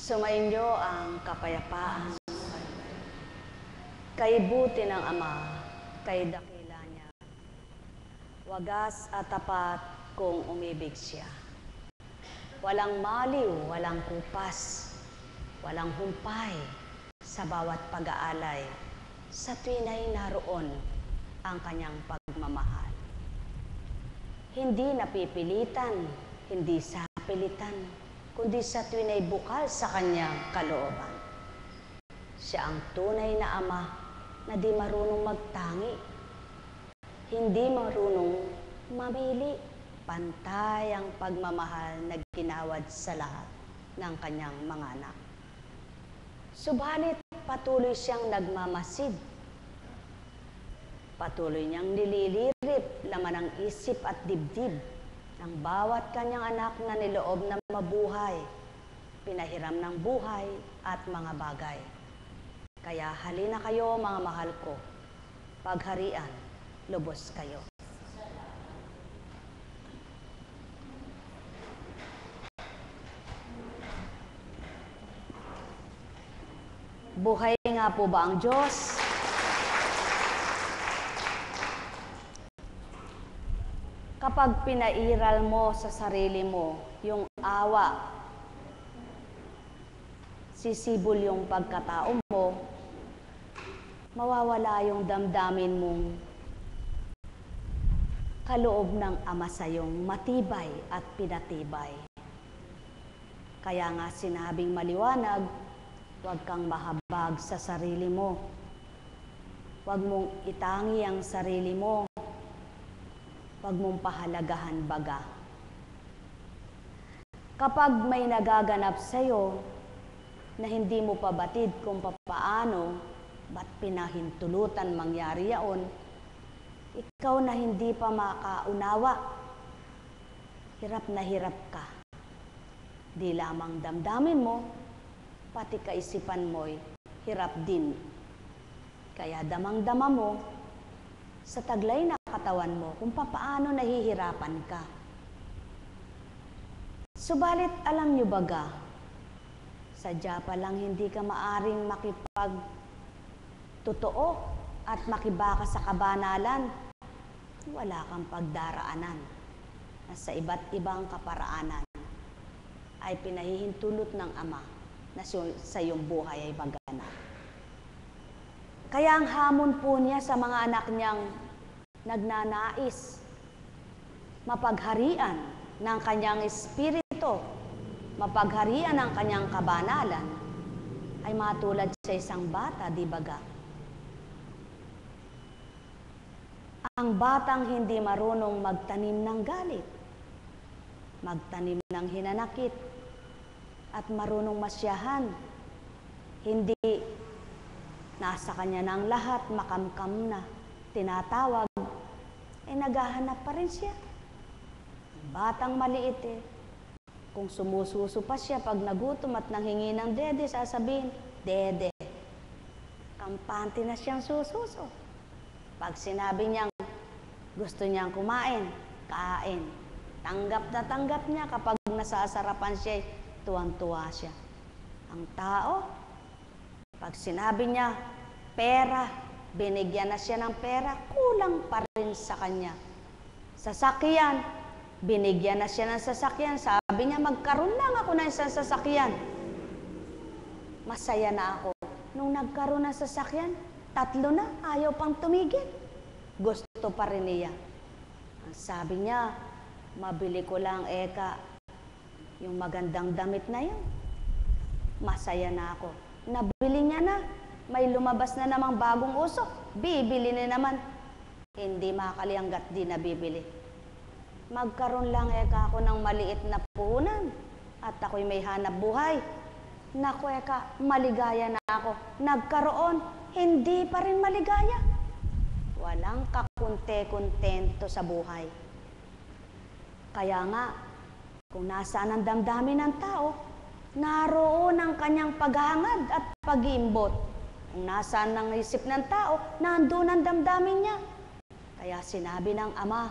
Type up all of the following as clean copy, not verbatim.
Sumainyo ang kapayapaan. Kay buti ng Ama, kay dakila niya. Wagas at tapat kung umibig siya. Walang maliw, walang kupas, walang humpay sa bawat pag-aalay. Sa tuwin ay naroon ang kanyang pagmamahal. Hindi napipilitan, hindi sapilitan, kundi sa tuwin ay bukal sa kanyang kalooban. Siya ang tunay na Ama na di marunong magtangi, hindi marunong mamili, pantay ang pagmamahal na ginawad sa lahat ng kanyang mga anak. Subalit patuloy siyang nagmamasid, patuloy niyang nililirip laman ng isip at dibdib ng bawat kanyang anak na niloob na mabuhay, pinahiram ng buhay at mga bagay. Kaya halina kayo mga mahal ko, pagharian, lubos kayo. Buhay nga po ba ang Diyos? Kapag pinairal mo sa sarili mo yung awa, sisibol yung pagkatao mo, mawawala yung damdamin mong kaloob ng Ama sa'yong matibay at pinatibay. Kaya nga sinabing maliwanag, huwag kang mahabag sa sarili mo. Huwag mong itangi ang sarili mo. Huwag mong pahalagahan baga. Kapag may nagaganap sa'yo na hindi mo pa batid kung papaano, ba't pinahintulutan mangyari yaon, ikaw na hindi pa makaunawa, hirap na hirap ka. Di lamang damdamin mo, pati kaisipan mo'y hirap din. Kaya damang-dama mo, sa taglay na katawan mo kung papaano nahihirapan ka. Subalit alam niyo baga, sadya pa lang hindi ka maaring makipagtotoo at makibaka sa kabanalan, wala kang pagdaraanan na sa iba't ibang kaparaanan ay pinahihintulot ng Ama na sa iyong buhay ay maganap. Kaya ang hamon po niya sa mga anak niyang nagnanais mapagharian ng kanyang espiritu, mapagharian ng kanyang kabanalan, ay matulad sa isang bata, di baga? Ang batang hindi marunong magtanim ng galit, magtanim ng hinanakit, at marunong masyahan, hindi nasa kanya ng lahat, makamkam na, tinatawag, naghahanap pa rin siya. Ang batang maliit kung sumususo pa siya pag nagutom at nanghingi ng dede, sasabihin, dede. Kampante na siyang sususo. Pag sinabi niyang gusto niyang kumain, kain. Tanggap na tanggap niya kapag nasasarapan siya, tuwang-tuwa siya. Ang tao, pag sinabi niya, pera, binigyan na siya ng pera, kulang pa rin sa kanya. Sasakyan, binigyan na siya ng sasakyan. Sabi niya, magkaroon lang ako ng isang sasakyan. Masaya na ako. Nung nagkaroon ng sasakyan, 3 na, ayaw pang tumigil. Gusto pa rin niya. Ang sabi niya, mabili ko lang yung magandang damit na yun. Masaya na ako. Nabili niya na. May lumabas na namang bagong usok. Bibili na naman. Hindi makakali hanggat di nabibili. Magkaroon lang ako ng maliit na puhunan. At ako'y may hanap buhay. Naku maligaya na ako. Nagkaroon, hindi pa rin maligaya. Walang kakunte-kontento sa buhay. Kaya nga, kung nasaan ang damdamin ng tao, naroon ang kanyang paghahangad at pag-iimbot. Kung nasaan ang isip ng tao, nandun ang damdamin niya. Kaya sinabi ng Ama,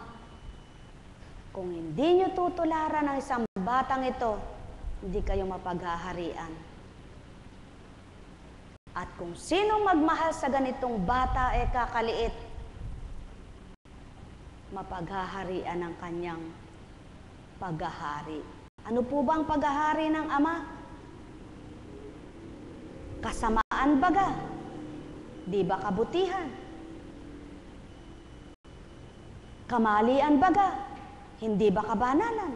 kung hindi nyo tutularan ang isang batang ito, hindi kayo mapaghaharian At kung sino magmahal sa ganitong bata ay kakaliit, mapaghaharian ng kanyang paghahari. Ano po ba ang paghahari ng Ama? Kasamaan baga? Di ba kabutihan? Kamalian baga? Hindi ba kabanalan?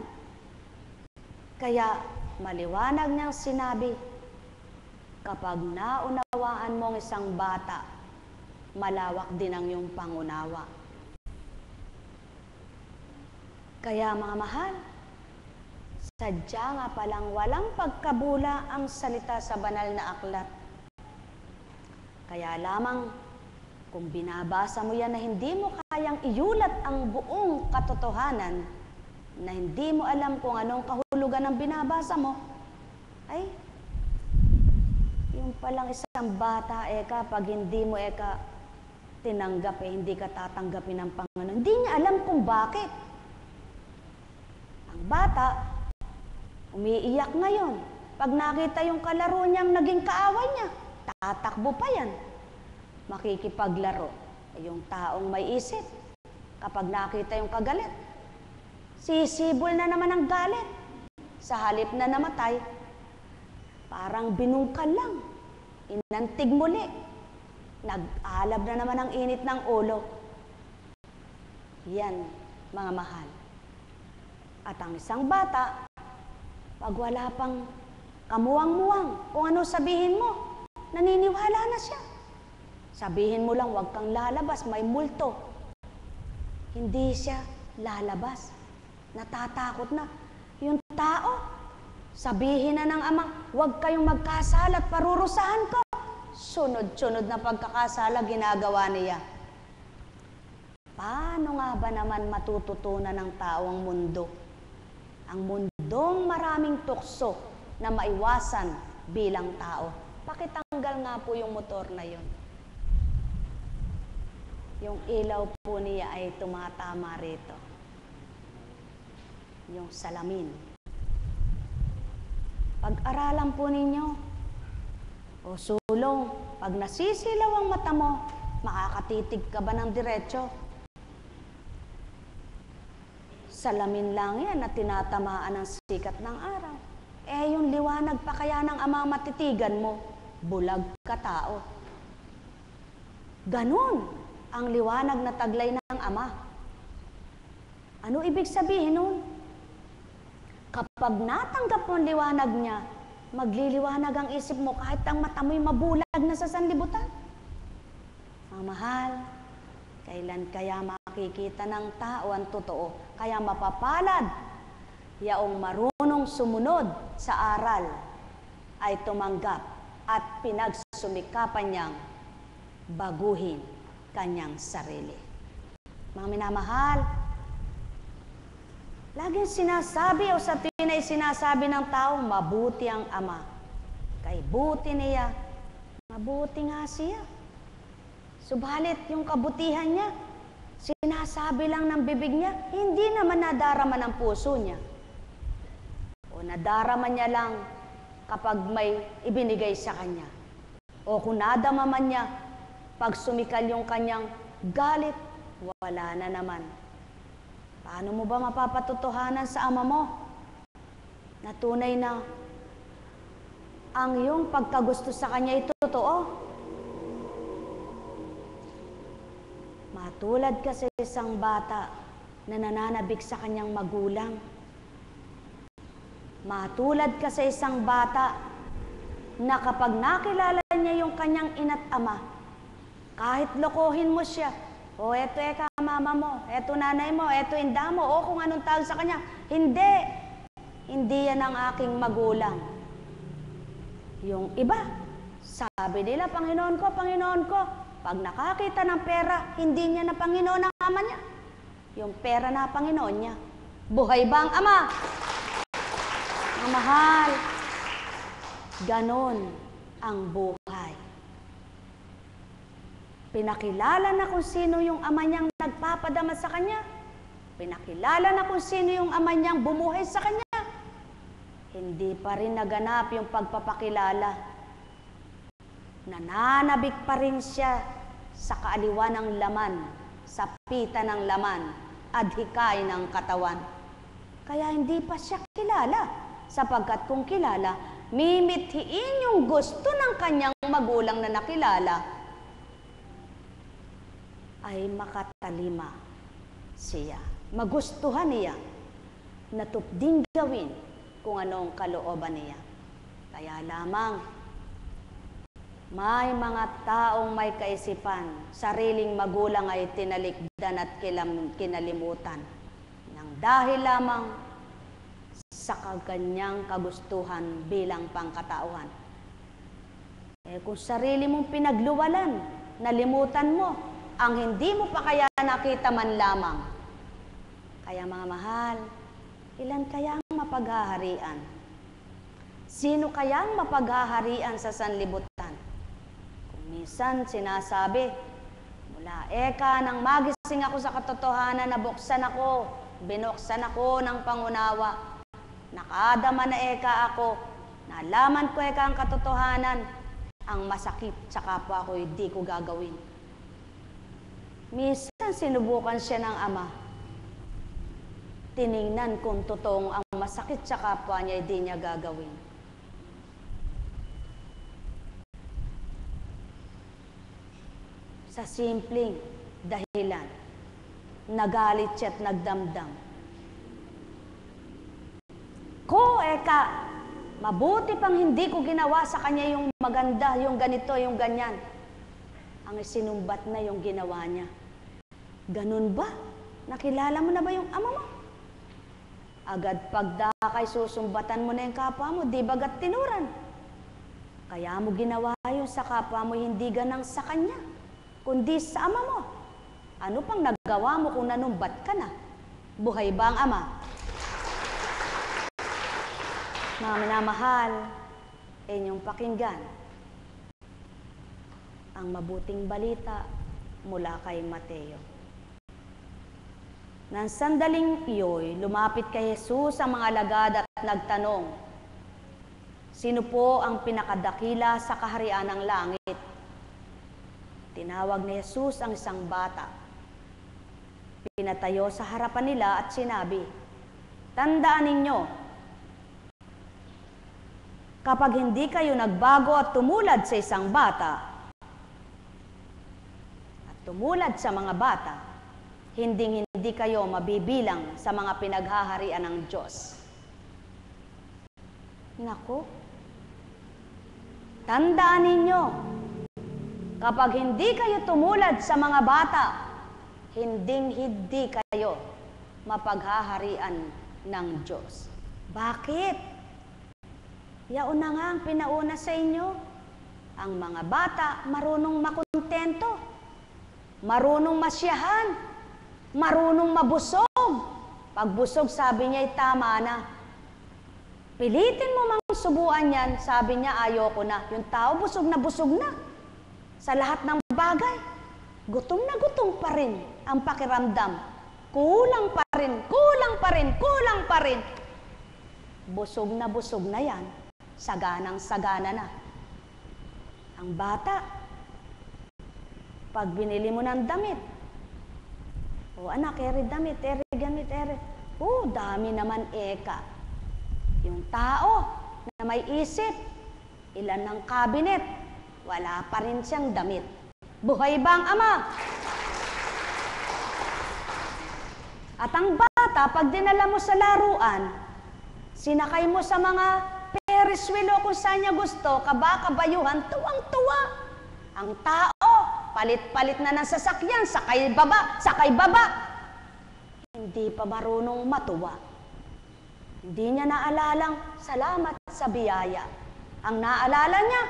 Kaya maliwanag niyang sinabi, kapag naunawaan mo ang isang bata, malawak din ang iyong pangunawa. Kaya mga mahal, sadya nga palang walang pagkabula ang salita sa banal na aklat. Kaya lamang, kung binabasa mo yan na hindi mo kayang iulat ang buong katotohanan, na hindi mo alam kung anong kahulugan ng binabasa mo, ay, yung palang isang bata, pag hindi mo tinanggap, hindi ka tatanggapin ng Panginoon. Hindi niya alam kung bakit. Ang bata, umiiyak ngayon. Pag nakita yung kalaro niyang naging kaaway niya, tatakbo pa yan. Makikipaglaro. Yung taong may isip, kapag nakita yung kagalit, sisibol na naman ang galit. Sa halip na namatay, parang binungkal lang. Inantig muli. Nag-alab na naman ang init ng ulo. Yan, mga mahal. At ang isang bata, pag wala pang kamuwang-muwang, kung ano sabihin mo, naniniwala na siya. Sabihin mo lang, huwag kang lalabas, may multo. Hindi siya lalabas. Natatakot na. Yung tao, sabihin na ng ama, huwag kayong magkasala at parurusahan ko. Sunod-sunod na pagkakasala, ginagawa niya. Paano nga ba naman matututunan ng tao ang mundo? Ang mundong maraming tukso na maiwasan bilang tao. Pakitanggal nga po yung motor na yon. Yung ilaw po niya ay tumatama rito. Yung salamin. Pag-aralan po ninyo, o sulong, pag nasisilaw ang mata mo, makakatitig ka ba ng diretso? Salamin lang yan na tinatamaan ng sikat ng araw. Yung liwanag pa kaya ng ama matitigan mo, bulag ka tao. Ganon ang liwanag na taglay ng ama. Ano ibig sabihin nun? Kapag natanggap mo ang liwanag niya, magliliwanag ang isip mo kahit ang mata mo'y mabulag na sa sanlibutan. Mga mahal, kailan kaya makikita ng tao ang totoo? Kaya mapapalad, yaong marunong sumunod sa aral ay tumanggap at pinagsumikapan niyang baguhin kanyang sarili. Mga minamahal, laging sinasabi o sa tuwin ay sinasabi ng tao, mabuti ang ama. Kay buti niya, mabuti nga siya. Subalit yung kabutihan niya, sinasabi lang ng bibig niya, hindi naman nadarama ng puso niya. O nadarama niya lang kapag may ibinigay sa kanya. O kung nadama man niya, pag sumikal yung kanyang galit, wala na naman. Paano mo ba mapapatotohanan sa ama mo na tunay na ang iyong pagkagusto sa kanya ay totoo? Matulad kasi isang bata na nananabik sa kanyang magulang. Matulad kasi isang bata na kapag nakilala niya yung kanyang ina't ama, kahit lokohin mo siya, o eto mama mo, eto nanay mo, eto inda mo, o kung anong tawag sa kanya, hindi yan ang aking magulang. Yung iba, sabi nila, Panginoon ko, pag nakakita ng pera, hindi niya na Panginoon ang ama niya. Yung pera na Panginoon niya. Buhay ba ang ama? Ang mahal, ganon ang buhay. Pinakilala na kung sino yung ama niyang nagpapadama sa kanya. Pinakilala na kung sino yung ama niyang bumuhay sa kanya. Hindi pa rin naganap yung pagpapakilala nananabik pa rin siya sa kaaliwan ng laman, sa pita ng laman, adhikay ng katawan. Kaya hindi pa siya kilala, sapagkat kung kilala, mimithiin yung gusto ng kanyang magulang na nakilala, ay makatalima siya. Magustuhan niya, natupding gawin kung anong kalooban niya. Kaya lamang, may mga taong may kaisipan, sariling magulang ay tinalikdan at kinalimutan nang dahil lamang sa kaganyang kagustuhan bilang pangkatauhan. Kung sarili mong pinagluwalan, nalimutan mo, ang hindi mo pa kaya nakita man lamang. Kaya mga mahal, ilan kayang mapaghaharian? Sino kayang mapaghaharian sa sanlibutan? Kung minsan sinasabi, mula eka nang magising ako sa katotohanan, binuksan ako ng pangunawa, nakadama na eka ako, nalaman ko eka ang katotohanan, ang masakit sa kapwa ko hindi ko gagawin. Minsan sinubukan siya ng ama, tiningnan kung totoong ang masakit sa kapwa niya hindi niya gagawin. Sa simpleng dahilan, nagalit siya at nagdamdam. Eka, mabuti pang hindi ko ginawa sa kanya yung maganda, yung ganito, yung ganyan. Ang sinumbat na yung ginawa niya. Ganun ba? Nakilala mo na ba yung ama mo? Agad pagdakay, susumbatan mo na yung kapwa mo, di bagat tinuran. Kaya mo ginawa yun sa kapwa mo, hindi ganang sa kanya, kundi sa ama mo. Ano pang nagawa mo kung nanumbat ka na? Buhay ba ang ama? Mga minamahal, inyong pakinggan ang mabuting balita mula kay Mateo. Nang sandaling iyo'y lumapit kay Jesus ang mga alagad at nagtanong, sino po ang pinakadakila sa kaharian ng langit? Tinawag ni Jesus ang isang bata. Pinatayo sa harapan nila at sinabi, tandaan ninyo, kapag hindi kayo nagbago at tumulad sa isang bata, at tumulad sa mga bata, hindi kayo mabibilang sa mga pinaghaharian ng Diyos. Naku, tandaan ninyo, kapag hindi kayo tumulad sa mga bata, hindi kayo mapaghaharian ng Diyos. Bakit? Yaon na nga ang pinauna sa inyo. Ang mga bata marunong makontento, marunong masyahan, marunong mabusog. Pag busog, sabi niya, tama na. Pilitin mo mang subuan yan, sabi niya, ayoko na. Yung tao, busog na sa lahat ng bagay. Gutom na gutom pa rin ang pakiramdam. Kulang pa rin. Busog na yan. Saganang-sagana na. Ang bata, pag binili mo ng damit, anak, ere damit, ere gamit, ere. Dami naman eka. Yung tao na may isip, ilan ng kabinet, wala pa rin siyang damit. Buhay ba ang ama? At ang bata, pag dinala mo sa laruan, sinakay mo sa mga Ferris wheel kung saan niya gusto, kabayuhan, tuwang-tuwa. Ang tao, palit-palit na ng sasakyan, sakay baba. Hindi pa marunong matuwa. Hindi niya naalalang salamat sa biyaya. Ang naalala niya,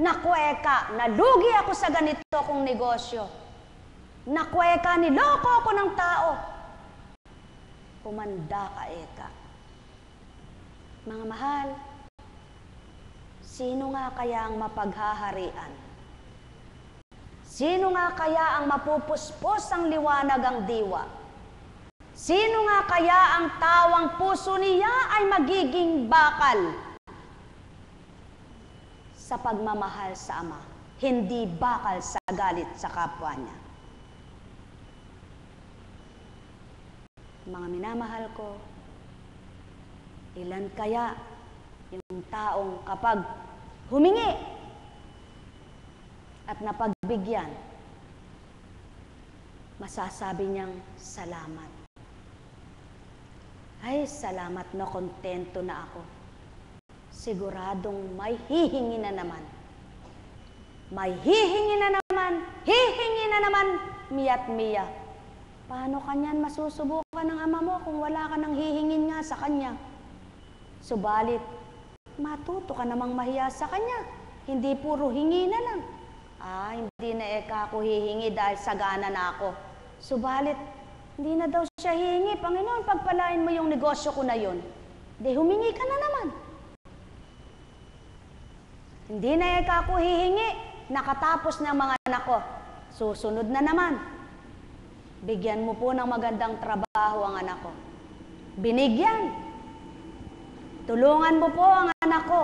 naku eka, nalugi ako sa ganito kong negosyo. Naku eka, niloko ako ng tao. Kumanda ka eka. Mga mahal, sino nga kaya ang mapaghaharian? Sino nga kaya ang mapupuspos ang liwanag ang diwa? Sino nga kaya ang tawang puso niya ay magiging bakal? Sa pagmamahal sa Ama, hindi bakal sa galit sa kapwa niya. Mga minamahal ko, ilan kaya yung taong kapag humingi at napagbigyan, masasabi niyang salamat. Ay, salamat na kontento na ako. Siguradong may hihingi na naman. May hihingi na naman, hihingi na naman, miya't miya. Paano kanyan masusubukan ng ama mo kung wala ka nang hihingin nga sa kanya? Subalit, matuto ka namang mahiya sa kanya. Hindi puro hingi na lang. Hindi na ako hihingi dahil sagana na ako. Subalit, hindi na daw siya hihingi. Panginoon, pagpalain mo yung negosyo ko na yun. Di humingi ka na naman. Hindi na ako hihingi. Nakatapos ng mga anak ko. Susunod na naman. Bigyan mo po ng magandang trabaho ang anak ko. Binigyan. Tulungan mo po ang anak ko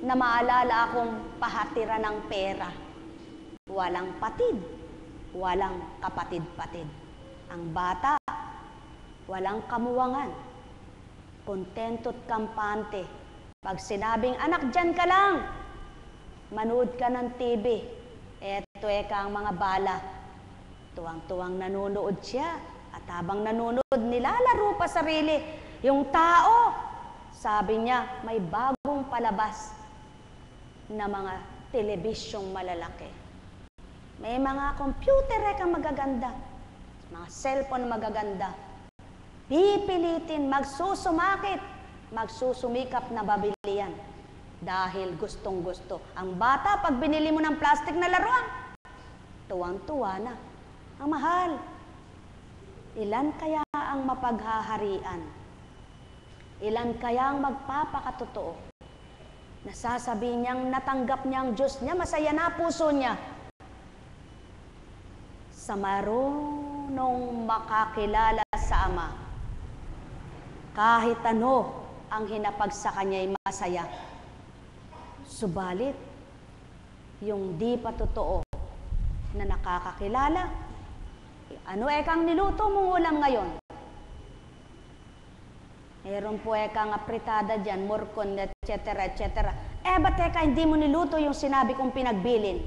na maalala akong pahatira ng pera. Walang patid, walang kapatid-patid. Ang bata, walang kamuwangan. Kontento't kampante. Pag sinabing, anak, dyan ka lang. Manood ka ng TV. Eto ang mga bala. Tuwang-tuwang nanonood siya. At habang nanonood, nilalaro pa sarili. Yung tao, sabi niya, may bagong palabas na mga telebisyong malalaki. May mga computer kang magaganda. Mga cellphone magaganda. Pipilitin, magsusumakit, magsusumikap na babilian. Dahil gustong-gusto. Ang bata, pag binili mo ng plastic na laruan, tuwang-tuwa na. Ang mahal. Ilan kaya ang mapaghaharian? Ilan kaya ang magpapakatotoo? Nasasabi niyang natanggap niya ang Diyos niya, masaya na puso niya. Sa marunong makakilala sa Ama, kahit ano ang hinapag sa kanya ay masaya. Subalit, yung di pa totoo na nakakakilala, ano kang niluto mong ulam ngayon? Meron po kang apritada dyan, morcon, etc., etc. Ba't hindi mo niluto yung sinabi kong pinagbilin?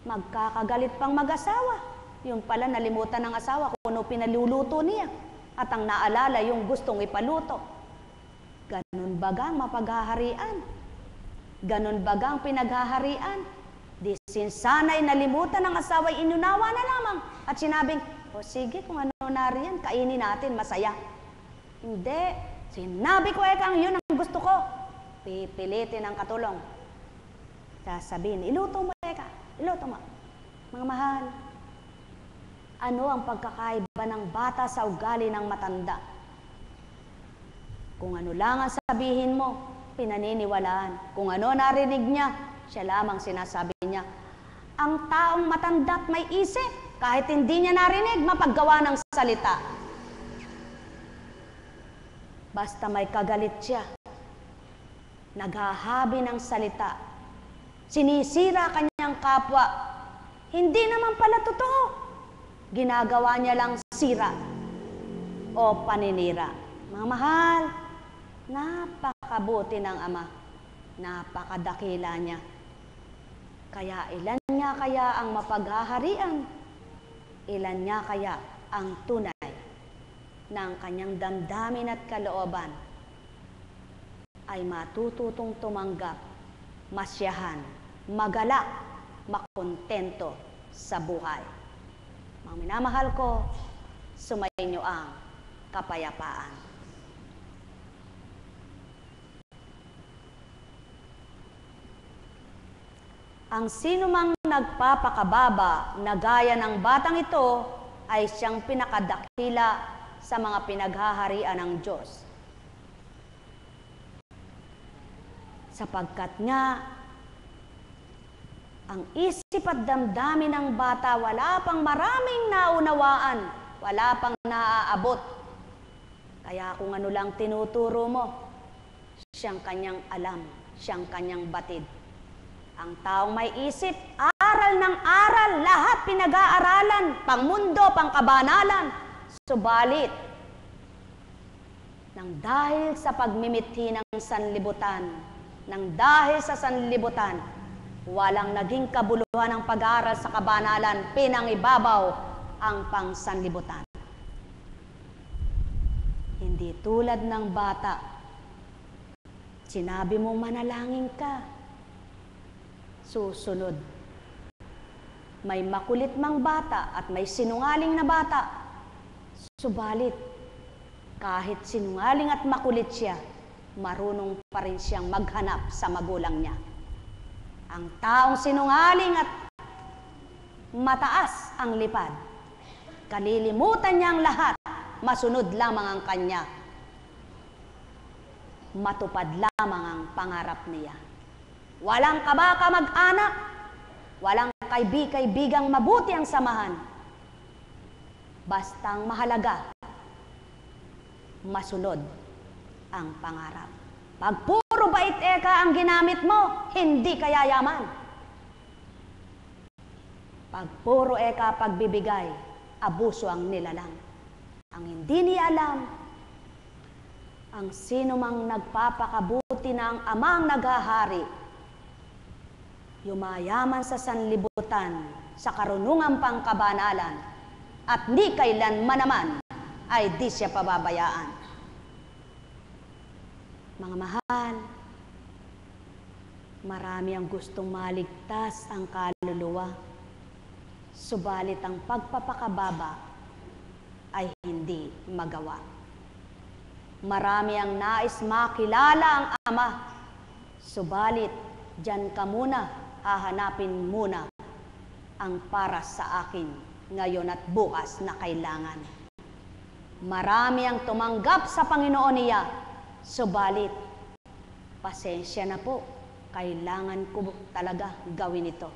Magkakagalit pang mag-asawa. Yung pala nalimutan ng asawa kung ano pinaluluto niya. At ang naalala yung gustong ipaluto. Ganun bagang mapaghaharian? Ganun bagang pinaghaharian? Di sinsana'y nalimutan ng asawa, inunawa na lamang. At sinabing, sige kung ano nariyan, kainin natin, masaya. Hindi. Sinabi ko kang yun ang gusto ko. Pipilitin ang katulong. Sasabihin, iluto mo iluto mo. Mga mahal, ano ang pagkakaiba ng bata sa ugali ng matanda? Kung ano lang ang sabihin mo, pinaniniwalaan. Kung ano narinig niya, siya lamang sinasabi niya. Ang taong matanda't may isip, kahit hindi niya narinig, mapaggawa ng salita. Basta may kagalit siya, naghahabi ng salita, sinisira kanyang kapwa, hindi naman pala totoo. Ginagawa niya lang sira o paninira. Mga mahal, napakabuti ng Ama, napakadakila niya. Kaya ilan niya kaya ang mapaghaharian? Ilan niya kaya ang tunay ng kanyang damdamin at kalooban ay matututong tumanggap, masyahan, magalak, makontento sa buhay. Mga minamahal ko, sumainyo ang kapayapaan. Ang sinumang nagpapakababa na gaya ng batang ito ay siyang pinakadakila sa mga pinaghaharian ng Diyos. Sapagkat nga, ang isip at damdamin ng bata wala pang maraming naunawaan, wala pang naaabot. Kaya kung ano lang tinuturo mo, siyang kanyang alam, siyang kanyang batid. Ang taong may isip, aral ng aral, lahat pinag-aaralan, pangmundo, pangkabanalan. Subalit, nang dahil sa pagmimithi ng sanlibutan, nang dahil sa sanlibutan, walang naging kabuluhan ng pag-aaral sa kabanalan, pinangibabaw ang pangsanlibutan. Hindi tulad ng bata, sinabi mo manalangin ka, susunod. May makulit mang bata at may sinungaling na bata, subalit, kahit sinungaling at makulit siya, marunong pa rin siyang maghanap sa magulang niya. Ang taong sinungaling at mataas ang lipad, kalilimutan niya ang lahat, masunod lamang ang kanya. Matupad lamang ang pangarap niya. Walang kabaka mag-anak, walang kaibigang mabuti ang samahan. Bastang mahalaga, masunod ang pangarap. Pag puro bait eka ang ginamit mo, hindi ka yayaman. Pag puro eka pagbibigay, abuso ang nilalang. Ang hindi niya alam, ang sino mang nagpapakabuti na ang amang naghahari, yumayaman sa sanlibutan, sa karunungang pangkabanalan, at di kailanman naman ay di siya pababayaan. Mga mahal, marami ang gustong maligtas ang kaluluwa, subalit ang pagpapakababa ay hindi magawa. Marami ang nais makilala ang Ama, subalit diyan ka muna, hahanapin muna ang para sa akin ngayon at bukas na kailangan. Marami ang tumanggap sa Panginoon niya, subalit, pasensya na po, kailangan ko talaga gawin ito.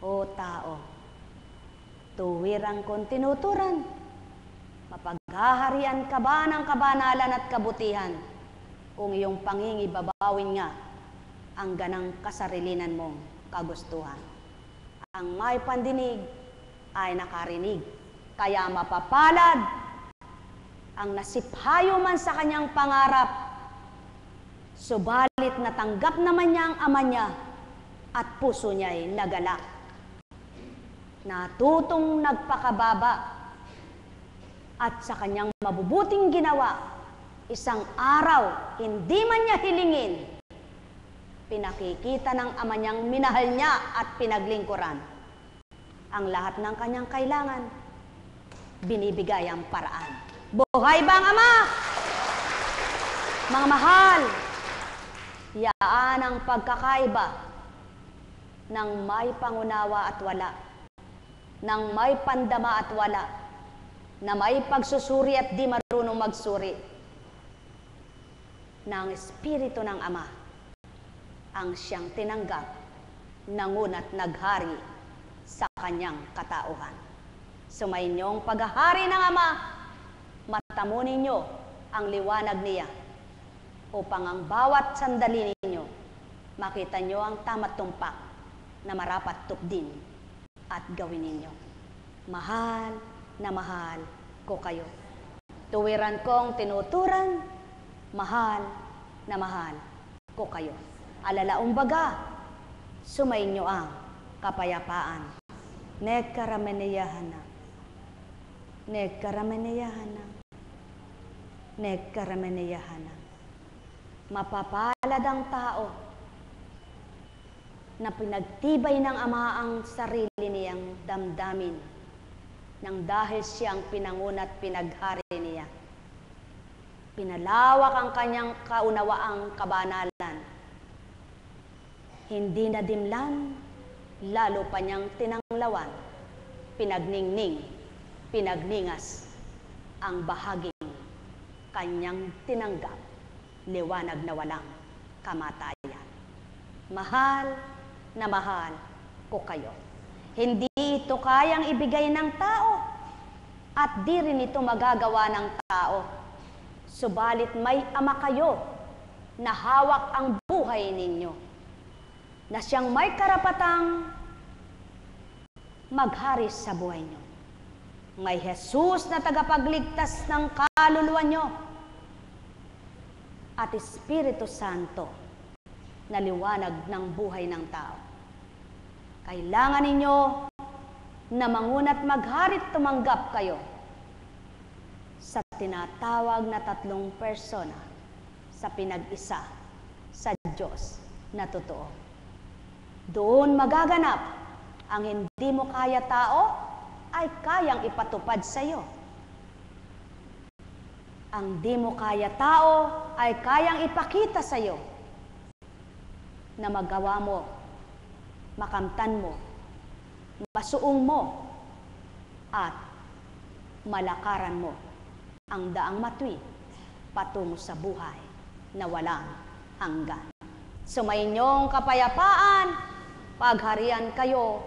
O tao, tuwirang kong tinuturan, mapaghaharian ka ba ng kabanalan at kabutihan kung iyong pangingibabawin nga ang ganang kasarilinan mong kagustuhan? Ang may pandinig ay nakarinig, kaya mapapalad ang nasiphayo man sa kanyang pangarap, subalit natanggap naman niya ang Ama niya at puso niya ay nagalak. Natutong nagpakababa at sa kanyang mabubuting ginawa, isang araw, hindi man niya hilingin, pinakikita ng Ama niyang minahal niya at pinaglingkuran. Ang lahat ng kanyang kailangan, binibigay ang paraan. Buhay ba ang Ama? Mga mahal, yaan ang pagkakaiba ng may pangunawa at wala, ng may pandama at wala, na may pagsusuri at di marunong magsuri, ng Espiritu ng Ama ang siyang tinanggap, nangunat naghari sa kanyang katauhan. Sumainyong paghahari ng Ama, matamo ninyo ang liwanag niya upang ang bawat sandali ninyo makita nyo ang tama't tumpak na marapat tupdin at gawin ninyo. Mahal na mahal ko kayo. Tuwiran kong tinuturan, mahal na mahal ko kayo. Alalaumbaga, sumainyo ang kapayapaan. Nagkarameneyahana. Nagkarameneyahana. Nagkarameneyahana. Mapapalad ang tao na pinagtibay ng Ama ang sarili niyang damdamin nang dahil siyang pinangunat pinaghari niya. Pinalawak ang kanyang kaunawaang kabanalan. Hindi nadimlan, lalo pa niyang tinanglawan, pinagningning, pinagningas ang bahaging kanyang tinanggap, liwanag na walang kamatayan. Mahal na mahal ko kayo. Hindi ito kayang ibigay ng tao at di rin ito magagawa ng tao. Subalit may Ama kayo na hawak ang buhay ninyo. na siyang may karapatang maghari sa buhay niyo. May Jesus na tagapagligtas ng kaluluwa niyo at Espiritu Santo na liwanag ng buhay ng tao. Kailangan ninyo na manguna't magharit tumanggap kayo sa tinatawag na tatlong persona sa pinag-isa sa Diyos na totoo. Doon magaganap ang hindi mo kaya tao ay kayang ipatupad sa iyo. Ang di mo kaya tao ay kayang ipakita sa iyo na magawa mo, makamtan mo, masuong mo, at malakaran mo ang daang matwi patungo sa buhay na walang hanggan. Sumayinyong kapayapaan, pagharian kayo,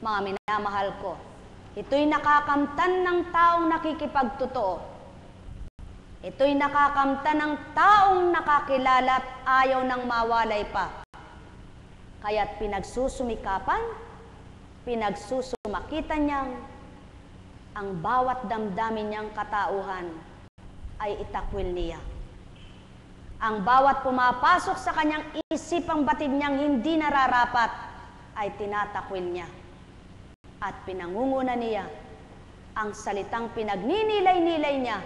mga minamahal ko. Ito'y nakakamtan ng taong nakikipagtotoo. Ito'y nakakamtan ng taong nakakilala at ayaw nang mawalay pa. Kaya't pinagsusumikapan, pinagsusumakitan niyang ang bawat damdamin niyang katauhan ay itakwil niya. Ang bawat pumapasok sa kanyang isipang batid niyang hindi nararapat ay tinatakwil niya. At pinangunguna niya ang salitang pinagninilay-nilay niya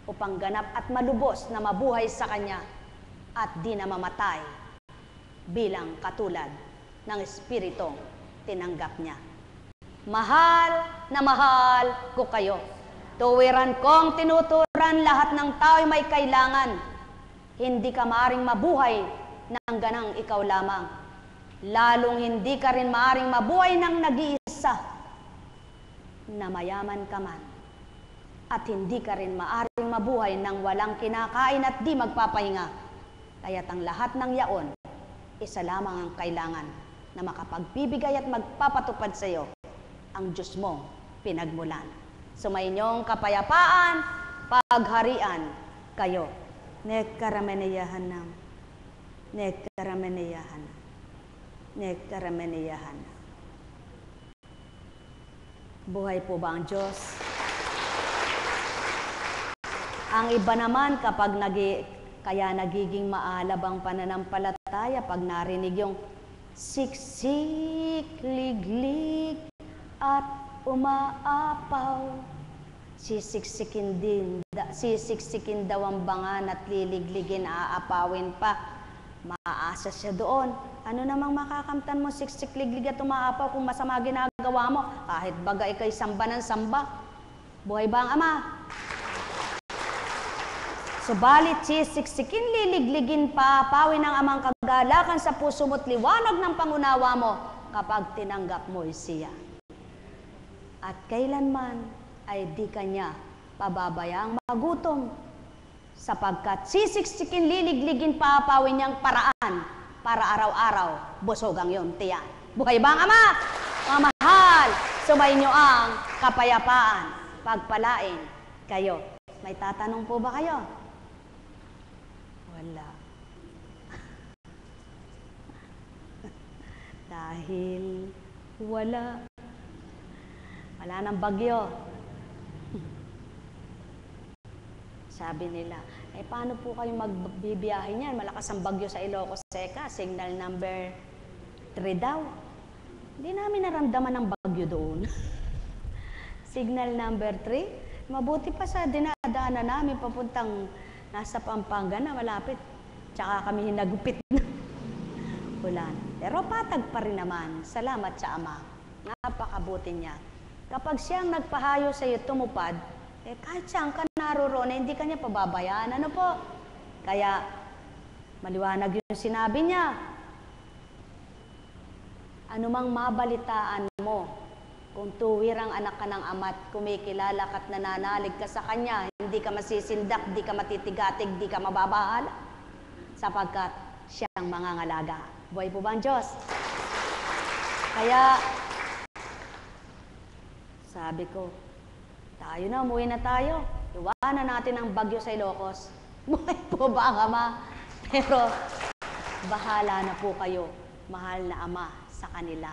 upang ganap at malubos na mabuhay sa kanya at di na mamatay bilang katulad ng Espiritong tinanggap niya. Mahal na mahal ko kayo. Tuwiran kong tinuturan lahat ng tao'y may kailangan. Hindi ka maaring mabuhay ng ganang ikaw lamang. Lalong hindi ka rin maaring mabuhay ng nag-iisa na mayaman ka man. At hindi ka rin maaring mabuhay ng walang kinakain at di magpapahinga. Kaya't ang lahat ng yaon, isa lamang ang kailangan na makapagbibigay at magpapatupad sa iyo ang Diyos mong pinagmulan. Sumainyong kapayapaan, pagharian kayo. Nekkarameneyahanam, nekkarameneyahanam, nekkarameneyahanam. Buhay po ba ang Diyos? Ang iba naman kapag kaya nagiging maalab ang pananampalataya pag narinig yung siksik, liglig, at umaapaw. Sisiksikin daw ang bangan at liligligin, aapawin pa. Maasa siya doon. Ano namang makakamtan mo, siksik, liglig at umaapaw kung masama ginagawa mo? Kahit baga ikay samba ng samba. Buhay ba ang Ama? Subalit sisiksikin, liligligin, paapawin ang Amang kagalakan sa puso mo't liwanag ng pangunawa mo kapag tinanggap mo siya. At kailanman ay di kanya pababayaang magutom, sapagkat sisiksikin, liligligin, paapawin niyang paraan para araw-araw busog ang iyong tiyan. Buhay ba ang Ama? Mga mahal, sumayin niyo ang kapayapaan. Pagpalain kayo. May tatanong po ba kayo? Wala. Dahil wala nang bagyo. Sabi nila, paano po kayo magbibiyahe niyan? Malakas ang bagyo sa Ilocos Seca, signal number 3 daw. Hindi namin naramdaman ang bagyo doon. Signal number 3, mabuti pa sa dinadaanan namin papuntang nasa Pampanga na malapit. Tsaka kami hinagupit na ulan. Pero patag pa rin naman. Salamat sa Ama. Napakabuti niya. Kapag siyang nagpahayo sa iyo tumupad, kahit saan ka naroon, hindi ka niya pababayaan. Ano po? Kaya, maliwanag yung sinabi niya. Anumang mabalitaan mo, kung tuwirang anak ka ng Ama at kumikilala ka at nananalig ka sa Kanya, hindi ka masisindak, di ka matitigatig, di ka mababahala, sapagkat siyang mangangalaga. Buhay po ba ang Diyos? Kaya, sabi ko, tayo na, umuwi na tayo. Iwanan natin ang bagyo sa Ilocos. Buhay po ba ang Ama? Pero, bahala na po kayo. mahal na Ama sa kanila.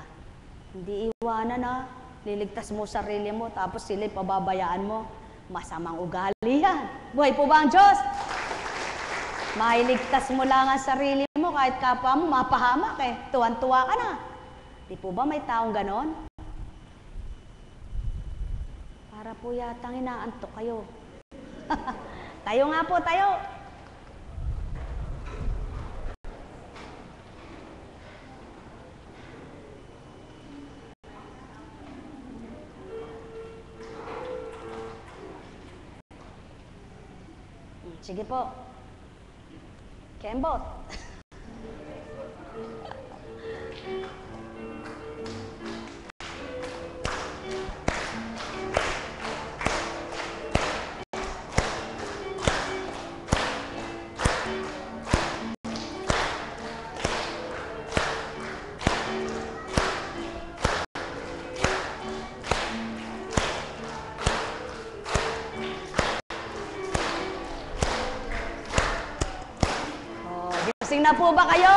Hindi iwanan na, liligtas mo sarili mo, tapos sila'y pababayaan mo. Masamang ugali yan. Buhay po ba ang Diyos? Mailigtas mo lang ang sarili mo, kahit kapwa mo mapahamak eh. Tuwan-tuwa ka na. Di po ba may taong ganon? Para po yatang inaantok kayo. Tayo nga po, tayo. Sige po. Kembot. Gising na po ba kayo?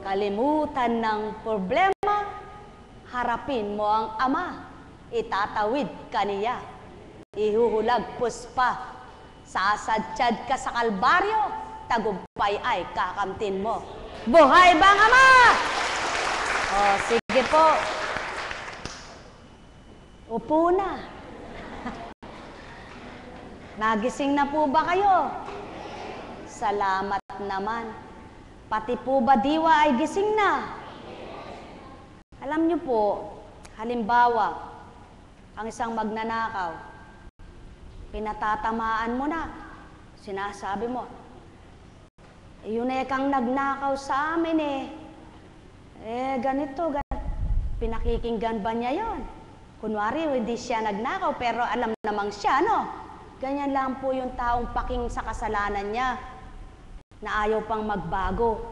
Kalimutan ng problema, harapin mo ang Ama, itatawid ka niya, ihuhulagpos pa, sasadyad ka sa Kalbaryo, tagumpay ay kakamtin mo. Buhay bang Ama? O, sige po. Upo na. Nagising na po ba kayo? Salamat naman. Pati po ba diwa ay gising na? Alam niyo po, halimbawa, ang isang magnanakaw, pinatatamaan mo na, sinasabi mo, yun eh kang nagnakaw sa amin eh. Ganito, pinakikinggan ba niya yon? Kunwari, hindi siya nagnakaw, pero alam namang siya, no? Ganyan lang po yung taong paking sa kasalanan niya, na ayaw pang magbago.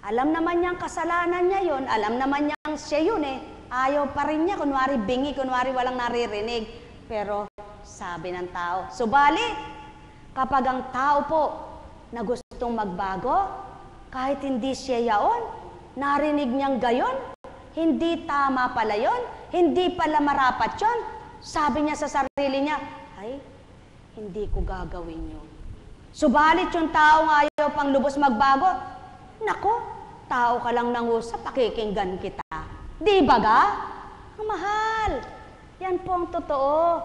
Alam naman niyang kasalanan niya yon, alam naman niyang siya yun eh. Ayaw pa rin niya, kunwari bingi, kunwari walang naririnig. Pero sabi ng tao, subalit, kapag ang tao po na gustong magbago, kahit hindi siya yaon, narinig niyang gayon, hindi tama pala yon, hindi pala marapat yon. Sabi niya sa sarili niya, ay, hindi ko gagawin yun. Subalit yung taong ayaw pang lubos magbago, nako, tao ka lang ng usap, pakikinggan kita. Di ba ga? Ang mahal. Yan po ang totoo.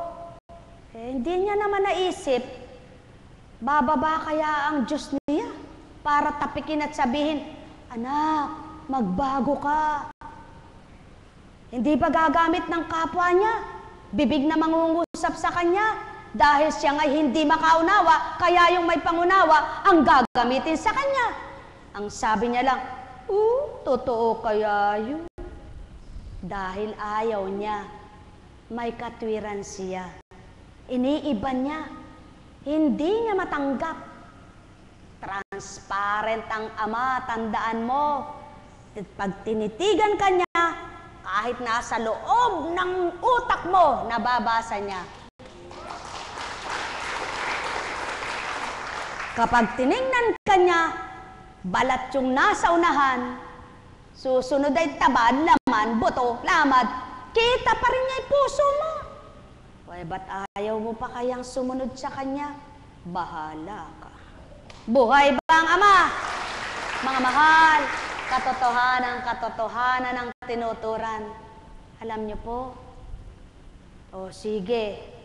Hindi niya naman naisip, bababa kaya ang Diyos niya para tapikin at sabihin, anak, magbago ka. Hindi ba gagamit ng kapwa niya? Bibig na mangungusap sa kanya. Dahil siya nga'y hindi makaunawa, kaya yung may pangunawa ang gagamitin sa kanya. Ang sabi niya lang, totoo kaya yun? Dahil ayaw niya, may katwiran siya. Iniiban niya, hindi niya matanggap. Transparent ang Ama, tandaan mo. At pag tinitigan ka niya, kahit nasa loob ng utak mo, nababasa niya. Kapag tiningnan ka niya, balat yung nasa unahan, susunod ay tabad, laman, buto, lamad, kita pa rin niya yung puso mo. Why, ba't ayaw mo pa kayang sumunod sa kanya? Bahala ka. Buhay ba ang Ama? Mga mahal, katotohanan ng tinuturan. Alam niyo po? O sige,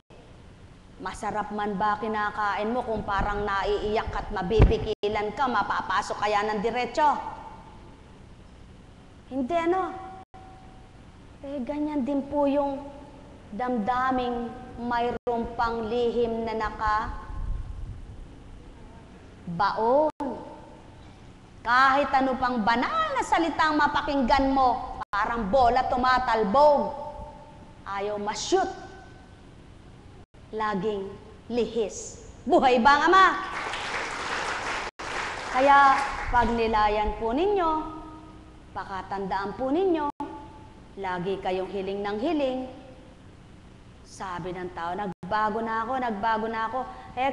masarap man ba kinakain mo kung parang naiiyak at mabibikilan ka, mapapasok kaya ng diretso? Hindi ano? Ganyan din po yung damdaming mayroon pang lihim na baon. Kahit ano pang banal na salitang mapakinggan mo, parang bola tumatalbog. Ayaw ma-shoot. Laging lihis. Buhay ba ang Ama? Kaya pag nilayan po ninyo, pakatandaan po ninyo, lagi kayong hiling ng hiling. Sabi ng tao, nagbago na ako.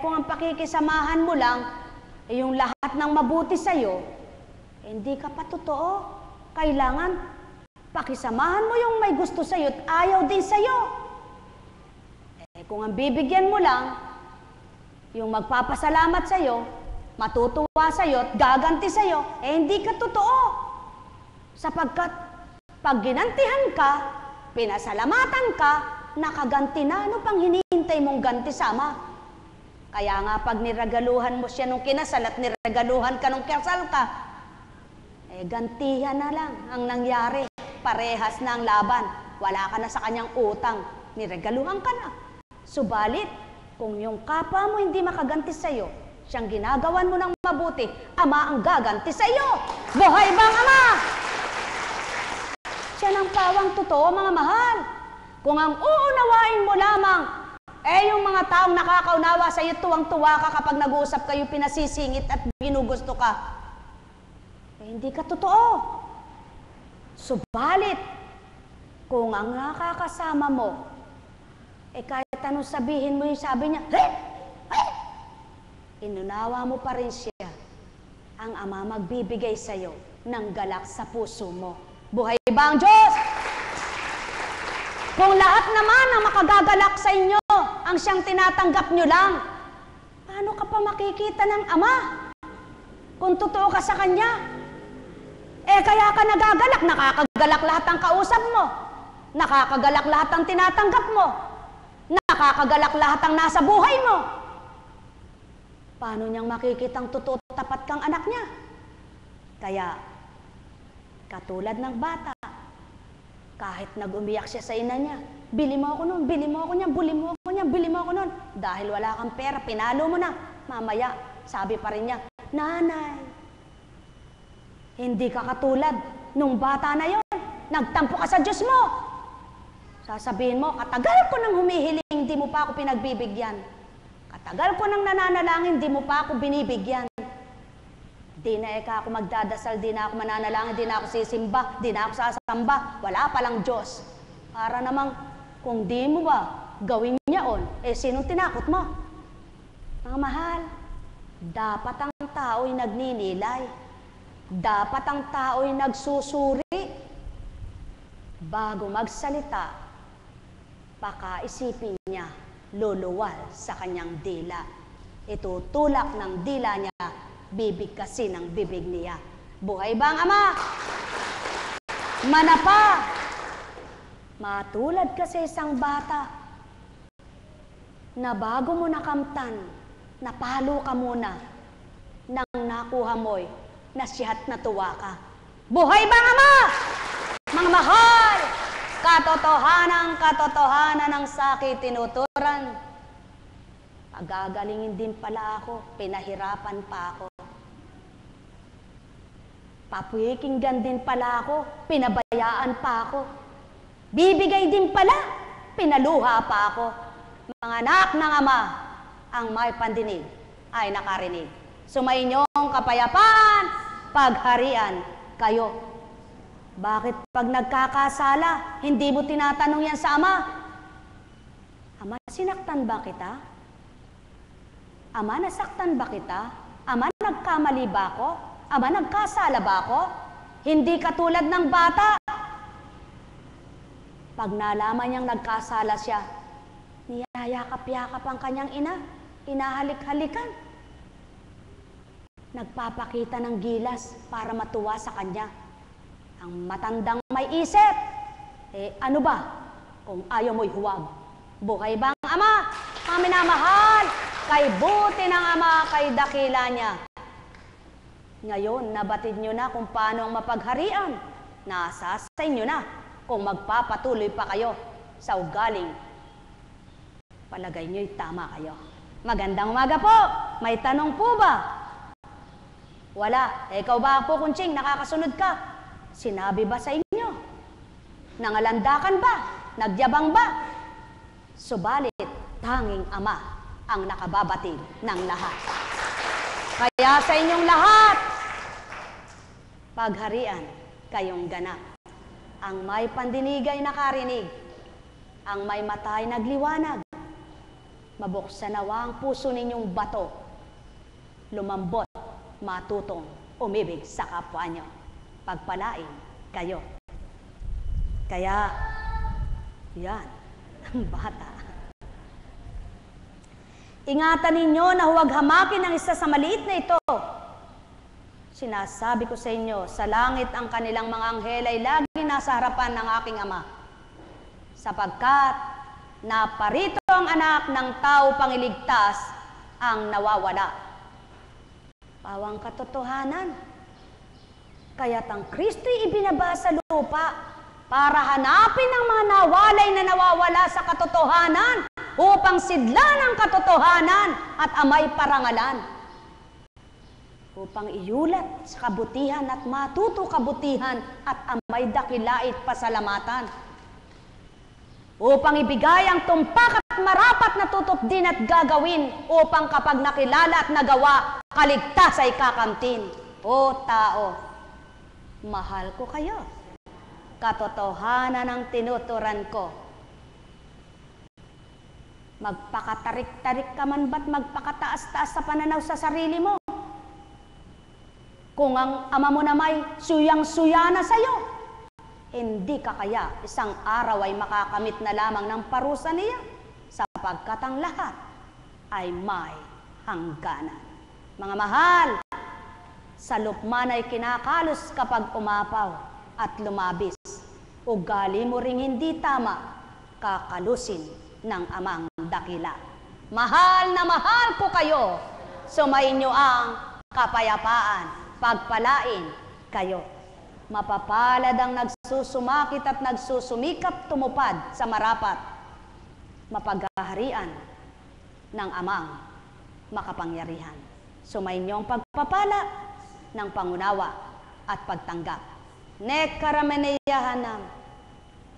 Kung ang pakikisamahan mo lang, yung lahat ng mabuti sa'yo, Hindi ka pa totoo. Kailangan pakisamahan mo yung may gusto sa'yo at ayaw din sa'yo. Kung ang bibigyan mo lang, yung magpapasalamat sa'yo, matutuwa sa'yo at gaganti sa'yo, hindi ka totoo. Sapagkat pag ginantihan ka, pinasalamatan ka, nakaganti na, ano pang hinihintay mong ganti sa Ama? Kaya nga pag niragaluhan mo siya nung kinasal at niragaluhan ka nung kasal ka, gantihan na lang ang nangyari. Parehas na ang laban. Wala ka na sa kanyang utang. Niregaluhan ka na. Subalit, kung yung kapwa mo hindi makaganti sa'yo, siyang ginagawan mo ng mabuti, Ama ang gaganti sa'yo. Buhay bang Ama? Siya ng pawang totoo, mga mahal. Kung ang uunawain mo lamang, yung mga taong nakakaunawa sa'yo, tuwang-tuwa ka kapag nag-uusap kayo, pinasisingit at ginugusto ka, hindi ka totoo. Subalit, kung ang nakakasama mo, kahit anong sabihin mo yung sabi niya, inunawa mo pa rin siya, ang Ama magbibigay sa'yo ng galak sa puso mo. Buhay ba ang Diyos? Kung lahat naman ang makagagalak sa inyo, ang siyang tinatanggap nyo lang, paano ka pa makikita ng Ama? Kung totoo ka sa Kanya, kaya ka nagagalak, nakakagalak lahat ang kausap mo, nakakagalak lahat ang tinatanggap mo, nakakagalak lahat ang nasa buhay mo. Paano niyang makikitang totoo tapat kang anak niya? Kaya, katulad ng bata, kahit nag-umiyak siya sa ina niya, bili mo ako nun, bili mo ako niyan, bili mo ako niyan, bili mo ako nun. Dahil wala kang pera, pinalo mo na. Mamaya, sabi pa rin niya, Nanay, hindi ka katulad nung bata na yon. Nagtampo ka sa Diyos mo. Sasabihin mo, katagal ko nang humihiling, di mo pa ako pinagbibigyan. Katagal ko nang nananalangin, di mo pa ako binibigyan. Di na ako magdadasal, di na ako mananalangin, di na ako sisimba, di na ako sasamba. Wala palang Diyos. Para namang, kung di mo ba gawin niya on, sinong tinakot mo? Mga mahal, dapat ang tao'y nagninilay. Dapat ang tao'y nagsusuri. Bago magsalita, pakaisipin niya, luluwal sa kanyang dila. Itutulak ng dila niya, bibigkasin ng bibig niya. Buhay ba ang Ama? Manapa! Matulad kasi isang bata na bago mo nakamtan, napalo ka muna nang nakuha mo'y nasihat na tuwa ka. Buhay bang Ama? Mga mahal, katotohanan ng sakit tinuturan. Pagagalingin din pala ako, pinahirapan pa ako. Papuyikinggan din pala ako, pinabayaan pa ako. Bibigay din pala, pinaluha pa ako. Mga anak ng Ama, ang may pandinig ay nakarinig. Sumainyong kapayapaan, pagharian kayo. Bakit pag nagkakasala, hindi mo tinatanong yan sa Ama? Ama, sinaktan ba kita? Ama, nasaktan ba kita? Ama, nagkamali ba ako? Ama, nagkasala ba ako? Hindi katulad ng bata. Pag nalaman niyang nagkasala siya, niyayakap-yakap ang kanyang ina, inahalik-halikan. Nagpapakita ng gilas para matuwa sa kanya. Ang matandang may isip, ano ba kung ayaw mo'y huwag? Buhay bang Ama? Mga minamahal, kay buti ng Ama, kay dakila niya. Ngayon, nabatid nyo na kung paano ang mapagharian. Nasa sa inyo na kung magpapatuloy pa kayo sa ugaling. Palagay nyo'y tama kayo. Magandang umaga po. May tanong po ba? Wala. Ikaw ba po, Kunching, nakakasunod ka? Sinabi ba sa inyo? Nangalandakan ba? Nagyabang ba? Subalit, tanging Ama ang nakababatid ng lahat. Kaya sa inyong lahat, pagharian kayong ganap. Ang may pandinig ay nakarinig, ang may mata ay nagliwanag. Mabuksan nawa ang puso ninyong bato, lumambot, matutong umibig sa kapwa nyo. Pagpalain kayo. Kaya, yan, ang bata. Ingatan ninyo na huwag hamakin ang isa sa maliit na ito. Sinasabi ko sa inyo, sa langit ang kanilang mga anghel ay lagi nasa harapan ng aking Ama. Sapagkat naparito ang anak ng tao pangiligtas ang nawawala. Pawang katotohanan. Kaya't ang Kristo'y ibinaba sa lupa para hanapin ang mga nawalay na nawawala sa katotohanan upang sidlan ang katotohanan at amay parangalan. Upang iulat sa kabutihan at matuto kabutihan at amay dakilait pasalamatan. Upang ibigay ang tumpak at marapat na tutupdin at gagawin upang kapag nakilala at nagawa, kaligtas ay kakamtin. O tao, mahal ko kayo. Katotohanan ang tinuturan ko. Magpakatarik-tarik ka man ba't magpakataas-taas sa pananaw sa sarili mo? Kung ang ama mo na may suyang-suya na sa'yo, hindi ka kaya isang araw ay makakamit na lamang ng parusa niya, sapagkat ang lahat ay may hangganan. Mga mahal, sa lupman ay kinakalos kapag umapaw at lumabis. Ugali mo ring hindi tama, kakalusin ng amang dakila. Mahal na mahal ko kayo, sumainyo ang kapayapaan, pagpalain kayo. Mapapalad ang nagsusumakit at nagsusumikap tumupad sa marapat, mapaghaharian ng amang makapangyarihan. Sumainyo ang pagpapala ng pangunawa at pagtanggap. Nekarameneyahanam,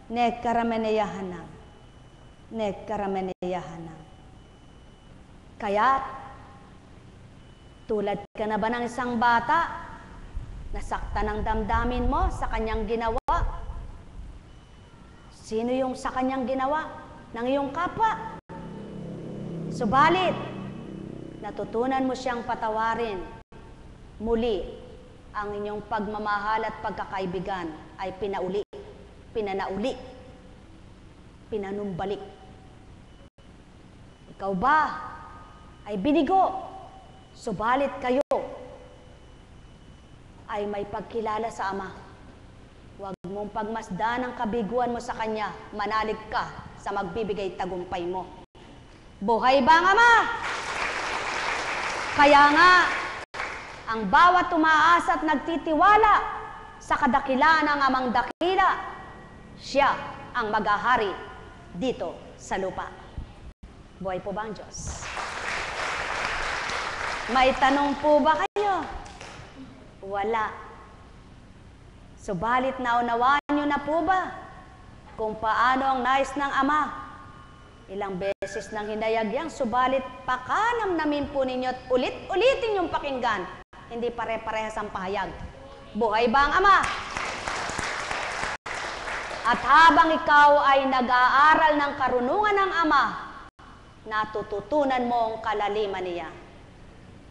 nekarameneyahanam, nekarameneyahanam. Kaya, tulad ka na ba ng isang bata, nasaktan ang damdamin mo sa kanyang ginawa? Sino yung sa kanyang ginawa? Ng iyong kapwa. Subalit, natutunan mo siyang patawarin. Muli, ang inyong pagmamahal at pagkakaibigan ay pinauli, pinanauli, pinanumbalik. Ikaw ba ay binigo, subalit kayo ay may pagkilala sa Ama. Huwag mong pagmasdan ang kabiguan mo sa Kanya, manalig ka sa magbibigay tagumpay mo. Buhay ba ang Ama? Kaya nga, ang bawat tumaas at nagtitiwala sa kadakilaan ng Amang dakila, siya ang maghahari dito sa lupa. Buhay po ba ang Diyos? May tanong po ba kayo? Wala. Subalit naunawaan nyo na po ba kung paano ang nais ng Ama? Ilang beses nang hinayag yan, subalit pakanamnamin po ninyo at ulit-ulitin yung pakinggan. Hindi pare-parehas ang pahayag. Buhay ba ang Ama? At habang ikaw ay nag-aaral ng karunungan ng Ama, natututunan mo ang kalaliman niya.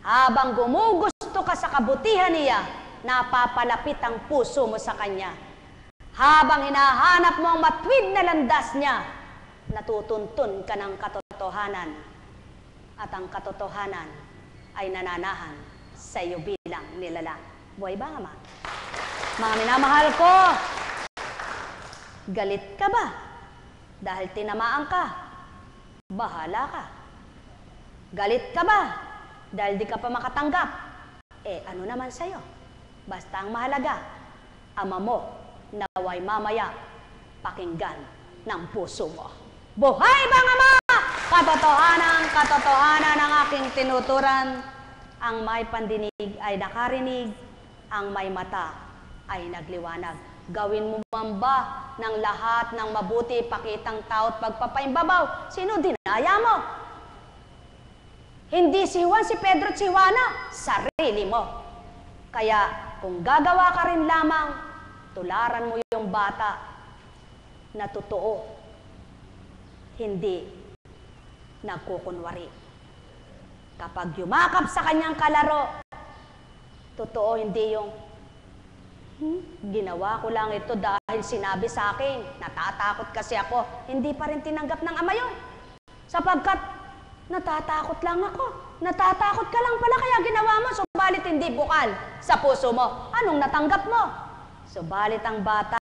Habang gumugusto ka sa kabutihan niya, napapalapit ang puso mo sa Kanya. Habang hinahanap mo ang matuwid na landas niya, natutuntun ka ng katotohanan. At ang katotohanan ay nananahan sa iyo bilang nilalang. Buhay ba, Ama? Mga minamahal ko, galit ka ba? Dahil tinamaan ka? Bahala ka. Galit ka ba? Dahil di ka pa makatanggap? Ano naman sa'yo? Basta ang mahalaga, Ama mo naway mamaya pakinggan ng puso mo. Buhay bang Ama? Katotohanan ang aking tinuturan. Ang may pandinig ay nakarinig, ang may mata ay nagliwanag. Gawin mo man ba ng lahat ng mabuti, pakitang tao at pagpapaimbabaw? Sino dinaya mo? Hindi si Juan, si Pedro at si Juana, sarili mo. Kaya kung gagawa ka rin lamang, tularan mo yung bata na totoo, hindi nagkukunwari. Kapag yumakap sa kanyang kalaro, Totoo, hindi yung, ginawa ko lang ito dahil sinabi sa akin, natatakot kasi ako. Hindi pa rin tinanggap ng ama yun. Sapagkat, natatakot lang ako. Natatakot ka lang pala kaya ginawa mo, subalit hindi bukal sa puso mo. Anong natanggap mo? Subalit ang bata,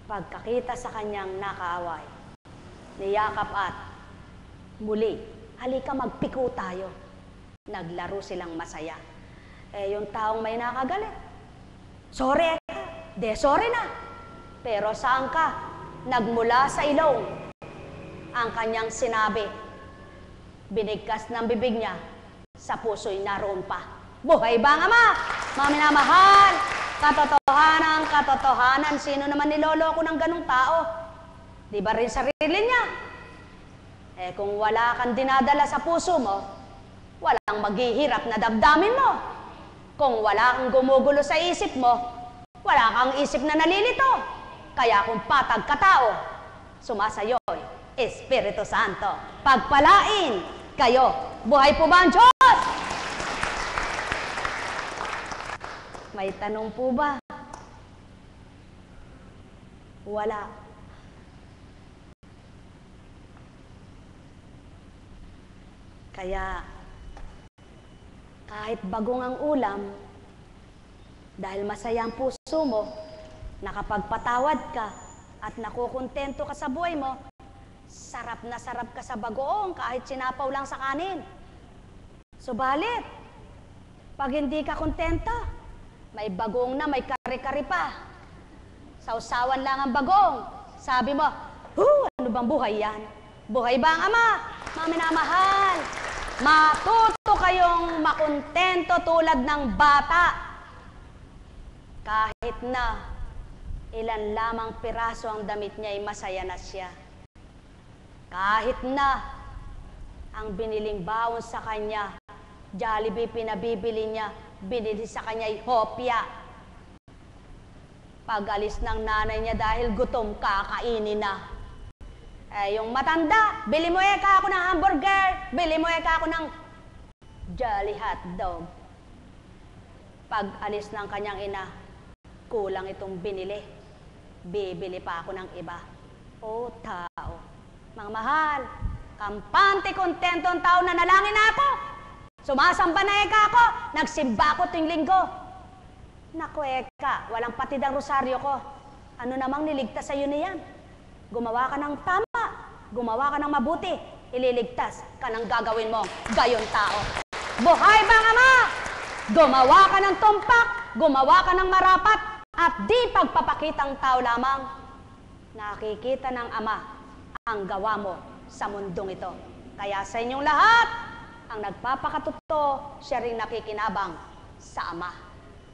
pagkakita sa kanyang nakaaway, niyakap at muli, halika magpiko tayo. Naglaro silang masaya. Eh, yung taong may nakagalit, sorry ka, sorry na. Pero saan ka? Nagmula sa ilong ang kanyang sinabi. Binigkas ng bibig niya, sa puso'y naroon pa. Buhay ba ang ama? Mga minamahal, katotohanan, sino naman niloloko ng ganong tao? Di ba rin sarili niya? Eh kung wala kang dinadala sa puso mo, walang maghihirap na damdamin mo. Kung wala kang gumugulo sa isip mo, wala kang isip na nalilito. Kaya kung patag ka tao, sumasayo'y Espiritu Santo. Pagpalain kayo. Buhay po ba ang Diyos? May tanong po ba? Wala. Kaya, kahit bagong ang ulam, dahil masaya ang puso mo, nakapagpatawad ka at nakukontento ka sa buhay mo, sarap na sarap ka sa bagoong kahit sinapaw lang sa kanin. Subalit, pag hindi ka kontento, may bagoong na, may kari-kari pa. Sausawan lang ang bagoong. Sabi mo, ano bang buhay yan? Buhay ba ang ama? Mga minamahal, matuto kayong makontento tulad ng bata. Kahit na ilan lamang piraso ang damit niya, ay masaya na siya. Kahit na ang biniling baon sa kanya, Jollibee pinabibili niya, binili sa kanya ay hopya. Pag-alis ng nanay niya dahil gutom, kakainin na. Eh, yung matanda, bili mo ako ng hamburger, bili mo ako ng Jolly Hotdog. Pag-alis ng kanyang ina, kulang itong binili. Bibili pa ako ng iba. O tao, mga mahal, kampante kontento ang tao na nalangin na ako. Sumasamba na ako, nagsimba ko tuwing linggo. Naku walang patid ang rosaryo ko. Ano namang niligtas sa iyo niyan? Gumawa ka ng tama, gumawa ka ng mabuti, ililigtas ka ng gagawin mo, gayon tao. Buhay ba ang ama? Gumawa ka ng tumpak, gumawa ka ng marapat, at di pagpapakitang tao lamang. Nakikita ng ama ang gawa mo sa mundong ito. Kaya sa inyong lahat, ang nagpapakatuto, siya rin nakikinabang sa ama.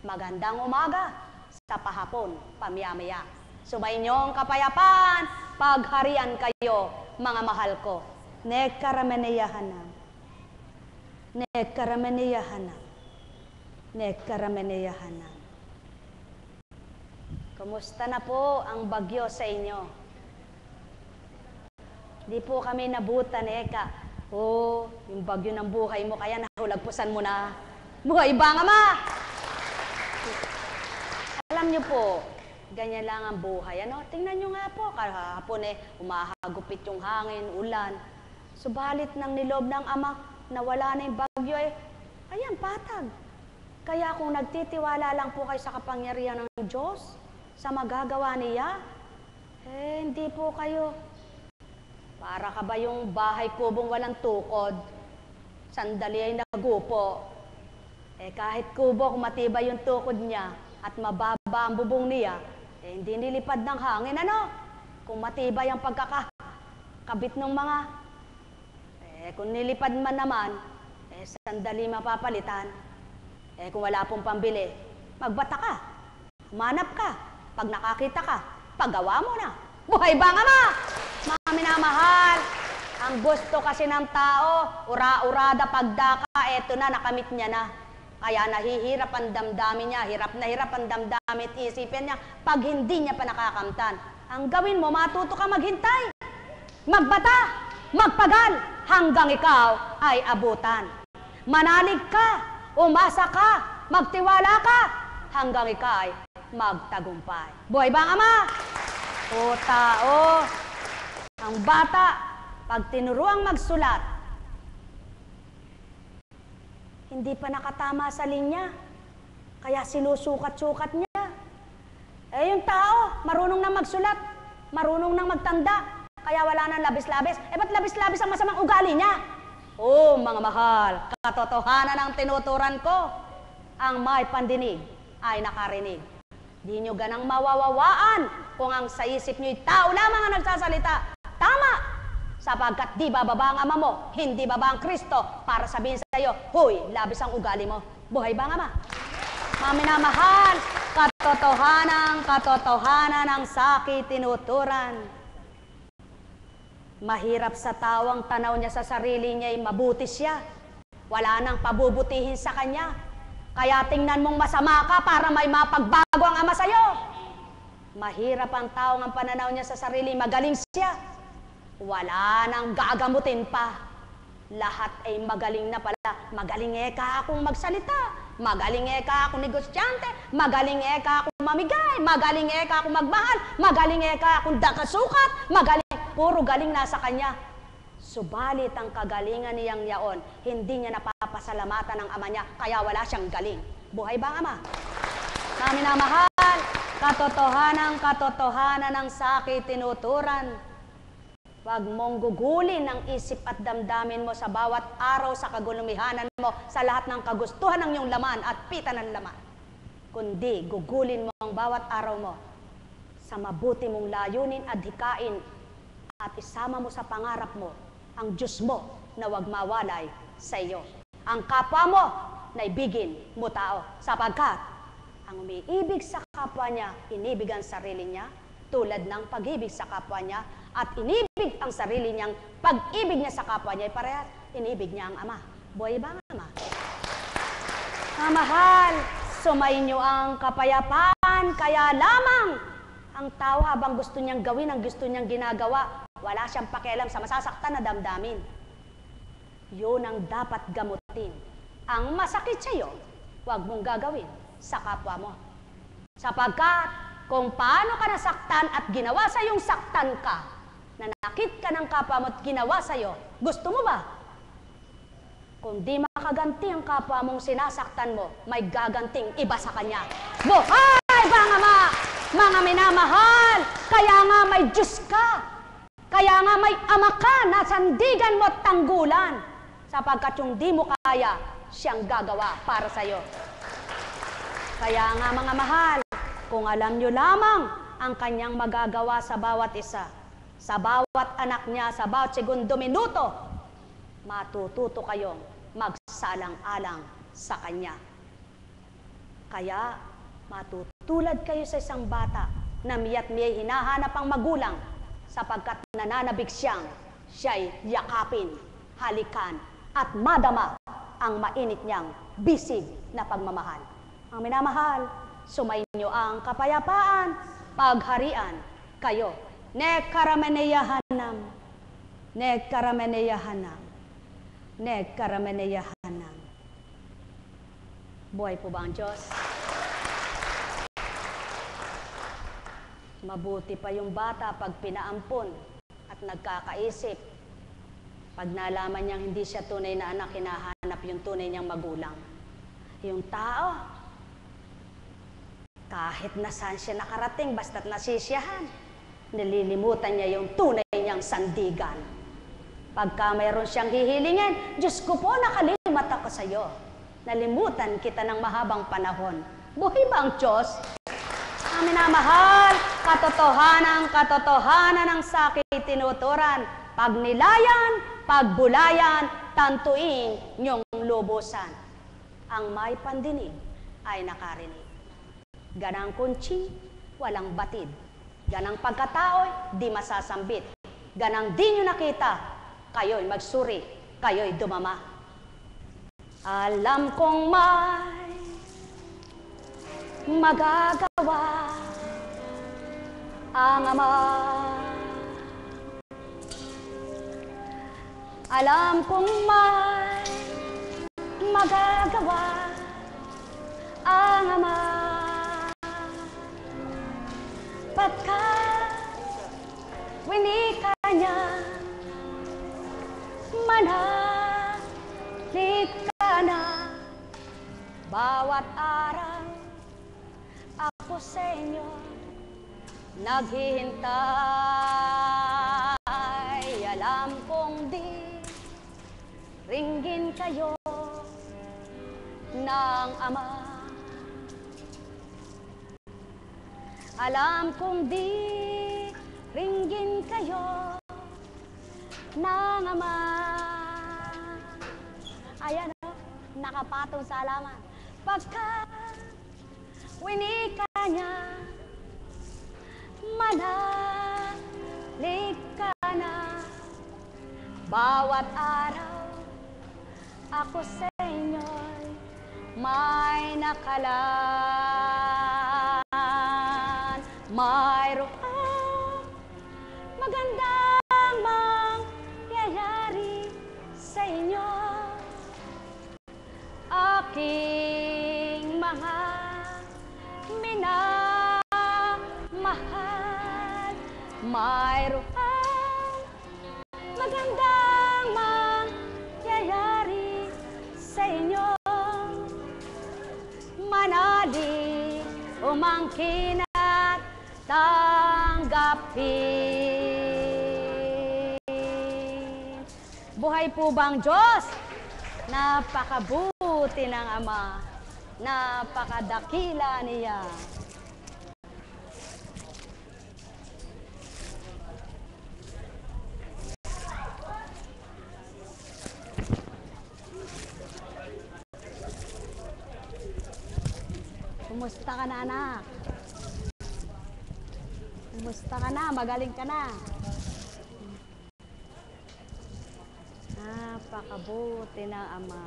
Magandang umaga, sa pahapon, pamiyamaya. Sumayinyong kapayapaan, pagharian kayo, mga mahal ko. Nekkarameneyahanam. Nekkarameneyahanam. Nekkarameneyahanam. Kumusta na po ang bagyo sa inyo? Di po kami nabutan, yung bagyo ng buhay mo, kaya nahulagpusan mo na. Buhay ba nga ma? Alam niyo po, ganyan lang ang buhay. Tingnan nyo nga po, kahapon umahagupit yung hangin, ulan. Subalit ng nilob ng ama, nawala na yung bagyo ayan, patag. Kaya kung nagtitiwala lang po kayo sa kapangyarihan ng Diyos, sa magagawa niya, hindi po kayo. Para ka ba yung bahay kubong walang tukod? Sandali ay nagupo. Kahit kubo, kung matibay yung tukod niya at mababa ang bubong niya, hindi nilipad ng hangin, Kung matibay ang pagkakabit ng mga, kung nilipad man naman, sandali mapapalitan. Kung wala pong pambili, magbata ka, humanap ka, pag nakakita ka, paggawa mo na. Buhay ba nga ma? Mga minamahal, ang gusto kasi ng tao, ura-urada pagdaka, eto na, nakamit niya na. Kaya nahihirap ang damdamin niya, hirap na hirap ang damdamin, isipin niya, pag hindi niya pa nakakamtan. Ang gawin mo, matuto ka maghintay, magbata, magpagal, hanggang ikaw ay abutan. Manalig ka, umasa ka, magtiwala ka, hanggang ika'y magtagumpay. Buhay ba ang Ama? O tao, ang bata, pag tinuruang magsulat, hindi pa nakatama sa linya, kaya sinusukat-sukat niya. Eh yung tao, marunong na magsulat, marunong nang magtanda, kaya wala nang labis-labis. Eh ba't labis-labis ang masamang ugali niya? Oh, mga mahal, katotohanan ang tinuturan ko. Ang may pandinig ay nakarinig. Di nyo ganang mawawawaan kung ang sa isip nyo'y tao lamang ang nagsasalita. Tama! Sapagkat di bababa ang Ama mo, hindi baba ang Kristo para sabihin sa iyo, huy, labis ang ugali mo. Buhay ba ang Ama? Mga minamahal, katotohanan ang sakit tinuturan. Mahirap sa tao ang tanaw niya sa sarili niya ay mabuti siya. Wala nang pabubutihin sa kanya. Kaya tingnan mong masama ka para may mapagbago ang Ama sa'yo. Mahirap ang tao ang pananaw niya sa sarili, magaling siya. Wala nang gagamutin pa. Lahat ay magaling na pala. Magaling ka akong magsalita. Magaling ka akong negosyante. Magaling ka akong mamigay. Magaling ka akong magmahal. Magaling ka akong dakasukat. Magaling. Puro galing nasa kanya. Subalit ang kagalingan niyang yaon, hindi niya napapasalamatan ng Ama niya, kaya wala siyang galing. Buhay ba ang Ama? Na minamahal, katotohanan ng sakit tinuturan. Huwag mong gugulin ang isip at damdamin mo sa bawat araw sa kagulumihanan mo, sa lahat ng kagustuhan ng iyong laman at pita ng laman. Kundi gugulin mo ang bawat araw mo sa mabuti mong layunin at hikain at isama mo sa pangarap mo ang Diyos mo na huwag mawalay sa iyo. Ang kapwa mo na ibigin mo tao, sapagkat ang umiibig sa kapwa niya, inibig ang sarili niya, tulad ng pag-ibig sa kapwa niya, at inibig ang sarili niyang pag-ibig niya sa kapwa niya, parehas, inibig niya ang Ama. Buhay ba ang Ama? Mahal, sumainyo ang kapayapaan, kaya lamang ang tao habang gusto niyang gawin ang gusto niyang ginagawa, wala siyang pakialam sa masasaktan na damdamin. Yun ang dapat gamutin. Ang masakit sa iyo, huwag mong gagawin sa kapwa mo. Sapagkat kung paano ka nasaktan at ginawa sa iyong saktan ka, nanakit ka ng kapwa mo at ginawa sa iyo, gusto mo ba? Kung di makaganti ang kapwa mong sinasaktan mo, may gaganting iba sa kanya. Buhay ba ang Ama? Mga minamahal, kaya nga may Diyos ka. Kaya nga may Ama ka na sandigan mo at tanggulan. Sapagkat yung di mo kaya, siyang gagawa para sa iyo. Kaya nga mga mahal, kung alam nyo lamang ang kanyang magagawa sa bawat isa, sa bawat anak niya, sa bawat segundo minuto, matututo kayong magsalang-alang sa kanya. Kaya matutulad kayo sa isang bata na miya't-miya'y hinahanap ang magulang sapagkat nananabik siya'y yakapin, halikan, at madama ang mainit niyang bisig na pagmamahal. Ang minamahal, sumainyo ang kapayapaan, pagharian kayo. Nekarameneyahanam, nekarameneyahanam, nekarameneyahanam. Buhay po ba ang Diyos? Mabuti pa yung bata pag pinaampon at nagkakaisip. Pag nalaman niyang hindi siya tunay na anak, hinahanap yung tunay niyang magulang. Yung tao, kahit na saan siya nakarating, basta't nasisiyahan, nililimutan niya yung tunay niyang sandigan. Pagka mayroon siyang hihilingin, Diyos ko po, nakalimat ako sa iyo. Nalimutan kita ng mahabang panahon. Buhay ba ang Diyos? Ang minamahal, katotohanan ng sakit tinuturan, pagnilayan, pagbulayan, tantuin niyong lubusan. Ang may pandinig ay nakarinig. Ganang kunchi, walang batid. Ganang pagkatao'y di masasambit. Ganang di nyo nakita, kayo'y magsuri, kayo'y dumama. Alam kong may magagawa ang Ama. Alam kong may magagawa ang Ama. Pagkat winika niya, manahalik ka na. Bawat araw ako sa inyo naghihintay. Alam kong di ringgin kayo ng Ama. Alam kong di ringgin kayo ng Ama. Ayan o, nakapatong sa alaman. Pagkat winika niya, manahalik ka na. Bawat araw ako sa inyo'y may nakalaan. Mayroong magandang mangyayari sa inyo, aking mga minamahal. Mayroong magandang mangyayari sa inyo, manali umangkin at tanggapin. Buhay po bang Diyos? Napakabuti ng Ama, napakadakila niya. Kumusta ka na, anak? Kumusta ka na? Magaling ka na? Napakabuti ng Ama.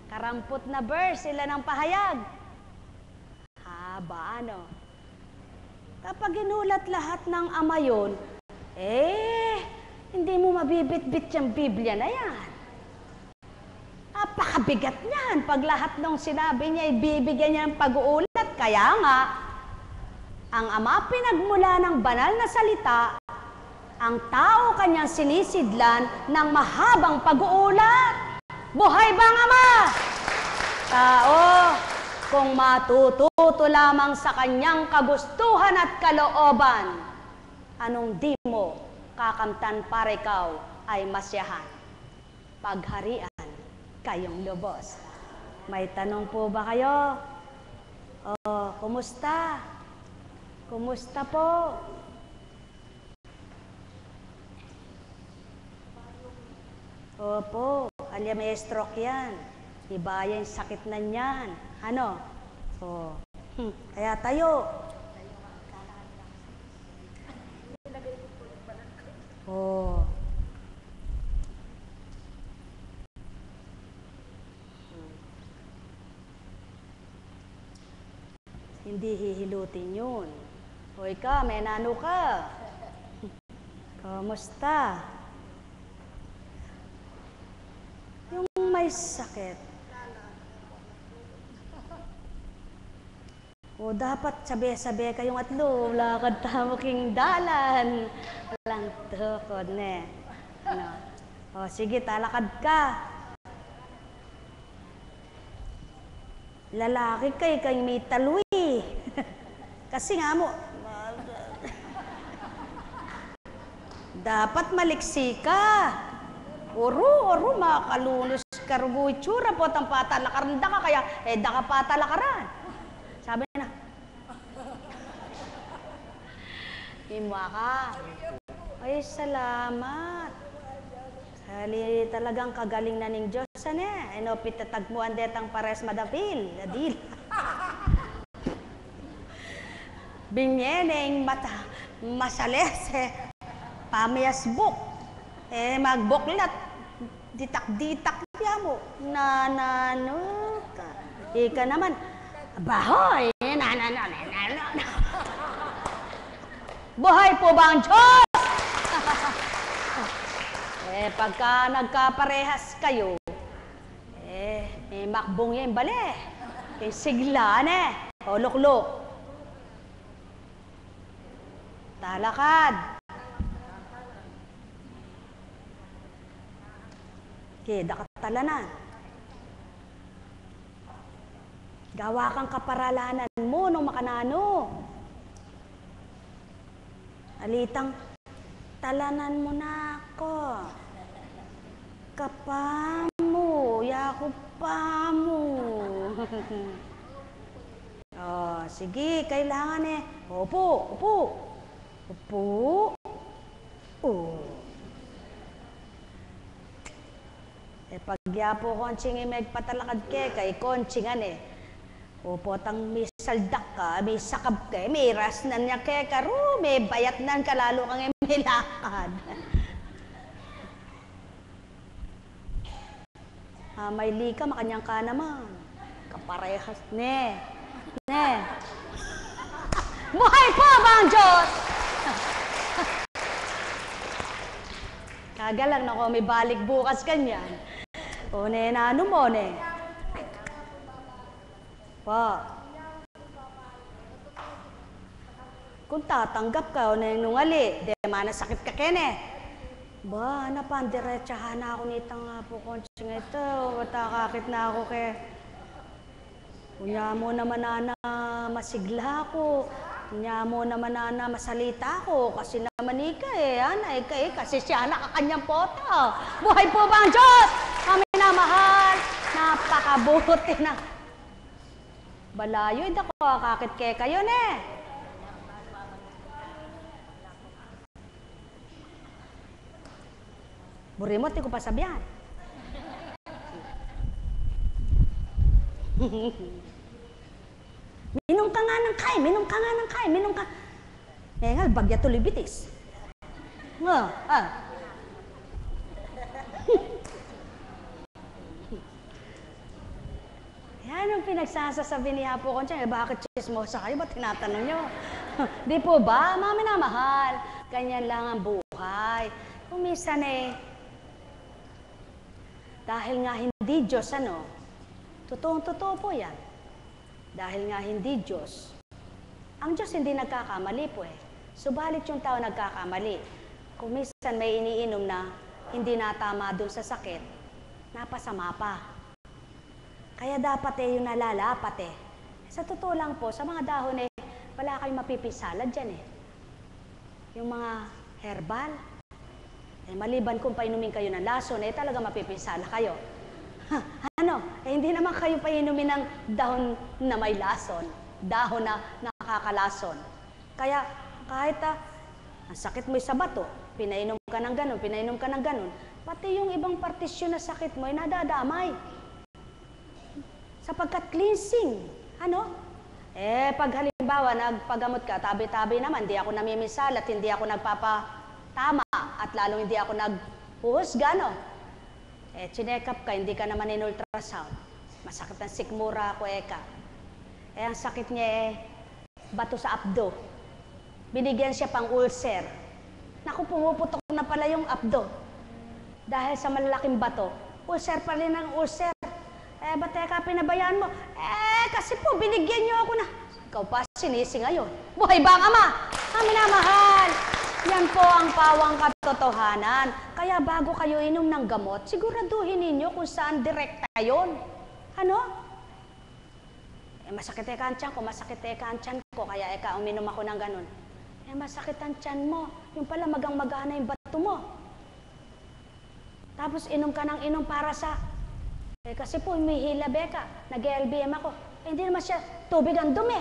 Karampot na verse, sila ng pahayag. Haba, ano? Kapag inulat lahat ng Ama yun, hindi mo mabibit-bit yung Biblia na yan. Napakabigat niyan. Pag lahat ng sinabi niya, ibibigyan niya ng pag-uulat. Kaya nga, ang Ama pinagmula ng banal na salita, ang tao kanyang sinisidlan ng mahabang pag-uulat. Buhay bang Ama? Tao, kung matututo lamang sa kanyang kagustuhan at kalooban, anong di mo kakamtan para ikaw ay masyahan? Pagharian kayong lubos. May tanong po ba kayo? Kumusta? Kumusta po? Opo, alya may stroke yan. Iba yung sakit na niyan. Ano? Kaya tayo. Hindi hihilutin yun. O ikaw, may nano ka. Kamusta? Yung may sakit. O dapat sabi-sabi kayong atlo, lakad tamo king dalan. Walang tukod, ne. Ano? O sige, talakad ka. Lalaki kayo may talwi. Kasi nga mo, dapat maliksi ka. Oro, makalunos karugo itsura po, tang patalakaran da ka, kaya da ka patalakaran. Sabi na, himwa ka. Ay, salamat. Hali talagang kagaling na ning Diyos, ano, pitatagmuan detang pares madapil, adil. Binyeneng mata, masalese, pamiasbuk, magbuklat, ditak-ditak niya mo, nanano ka. Ika naman, Bahoy! Buhay po ba ang Diyos? Pagka nagkaparehas kayo, may makbong yan, bale. Siglaan o lukluk. Talakad. Dakatalanan. Gawa kang kaparalanan mo nung makanano. Alitang, talanan mo na ako. Kapamo, yakop pa mo. Sige, kailangan Upo. Pagyapo konching may patalakad kay konchingan Upo tang may saldak ka, may sakab ka, may rasnan niya karo, may bayat nan ka, lalo kang may lakad. May lika, makanyang ka naman. Kaparehas, Buhay po ba ang Diyos? Kagalang nako, may balik bukas kanyan. Ano mo, Kung tatanggap ka, nungali, manasakit ka napandiretsahan na ako nitang nga po, konching ito. Matakakit na ako Kunya mo naman na masigla ako. Kunya mo naman na masalita ako. Kasi naman anay kasi siya nakakanyang poto. Buhay po ba ang Diyos? Kami minamahal. Napakabuti na. Balayo, ako kakit kayo Burimot, di ko pa sabihan. Minum ka nga ng kay. Nengal, bagya tulibitis. Yan ang pinagsasasabi ni Apo Conchang. Bakit chismosa kayo? Ba't tinatanong nyo? Di po ba? Mami na mahal. Ganyan lang ang buhay. Kung minsan dahil nga hindi Diyos, totoong-totoo po yan. Dahil nga hindi Diyos. Ang Diyos hindi nagkakamali po Subalit yung tao nagkakamali. Kung minsan may iniinom na hindi natama dun sa sakit, napasama pa. Kaya dapat yung nalalapat Sa totoo lang po, sa mga dahon wala kayong mapipisalad dyan Yung mga herbal. Maliban kung painumin kayo ng lason, talaga mapipinsala kayo. Hindi naman kayo painumin ng dahon na may lason. Dahon na nakakalason. Kaya kahit ang sakit mo sa bato, pinainom ka ng ganun, pati yung ibang partisyon na sakit mo nadadamay. Sapagkat cleansing. Pag halimbawa, nagpagamot ka, tabi-tabi naman, di ako namimisal at hindi ako nagpapatama at lalong hindi ako naghuhusga, chinek up ka, hindi ka naman in-ultrasound. Masakit ang sikmura ako, ang sakit niya bato sa abdo. Binigyan siya pang ulcer. Naku, pumuputok na pala yung abdo. Dahil sa malalaking bato, ulcer pa rin ang ulcer. Ba't pinabayaan mo? Kasi po, binigyan niyo ako na. Ikaw pa, sinisi ngayon. Buhay ba ang Ama? Kami na mahal. Yan po ang pawang katotohanan. Kaya bago kayo inom ng gamot, siguraduhin ninyo kung saan direkta yon. Masakit ang tiyan ko, kaya uminom ako ng ganun. Masakit ang tiyan mo. Yung pala magang-magana yung bato mo. Tapos inom ka ng inom para sa... kasi po, humihila beka. Nag-LBM ako. Hindi naman siya tubig ang dumi.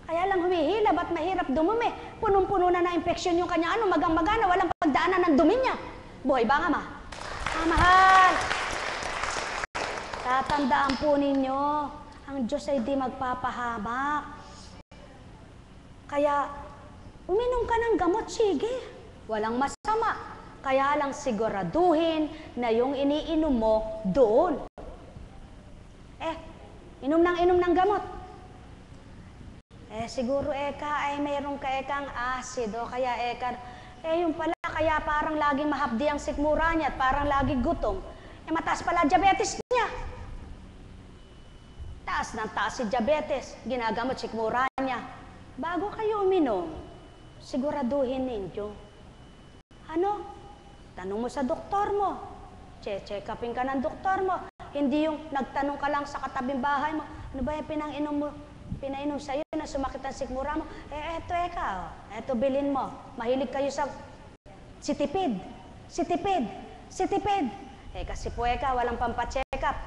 Kaya lang humihila, ba't mahirap dumumi? Punong-puno na infeksyon yung kanya, magang-magana, walang pagdaanan ng dumi niya. Buhay ba nga, Ma? Mahal! Tatandaan po ninyo, ang Diyos ay di magpapahamak. Kaya, uminom ka ng gamot, sige. Walang masama. Kaya lang siguraduhin na yung iniinom mo doon. Inom ng gamot. Siguro eka ay mayroong ka ekang acid o kaya eka, yung pala kaya parang laging mahapdi ang sikmura niya at parang laging gutom. Mataas pala diabetes niya. Taas ng taas si diabetes, ginagamot sikmura niya. Bago kayo uminom, siguraduhin ninyo. Ano? Tanong mo sa doktor mo. Check upin ka ng doktor mo. Hindi yung nagtanong ka lang sa katabing bahay mo. Ano ba yung pinainom sa'yo na sumakit ang sikmura mo? Eto eka, eto bilin mo. Mahilig kayo sa sitipid. Kasi po eka, walang pampacheck up.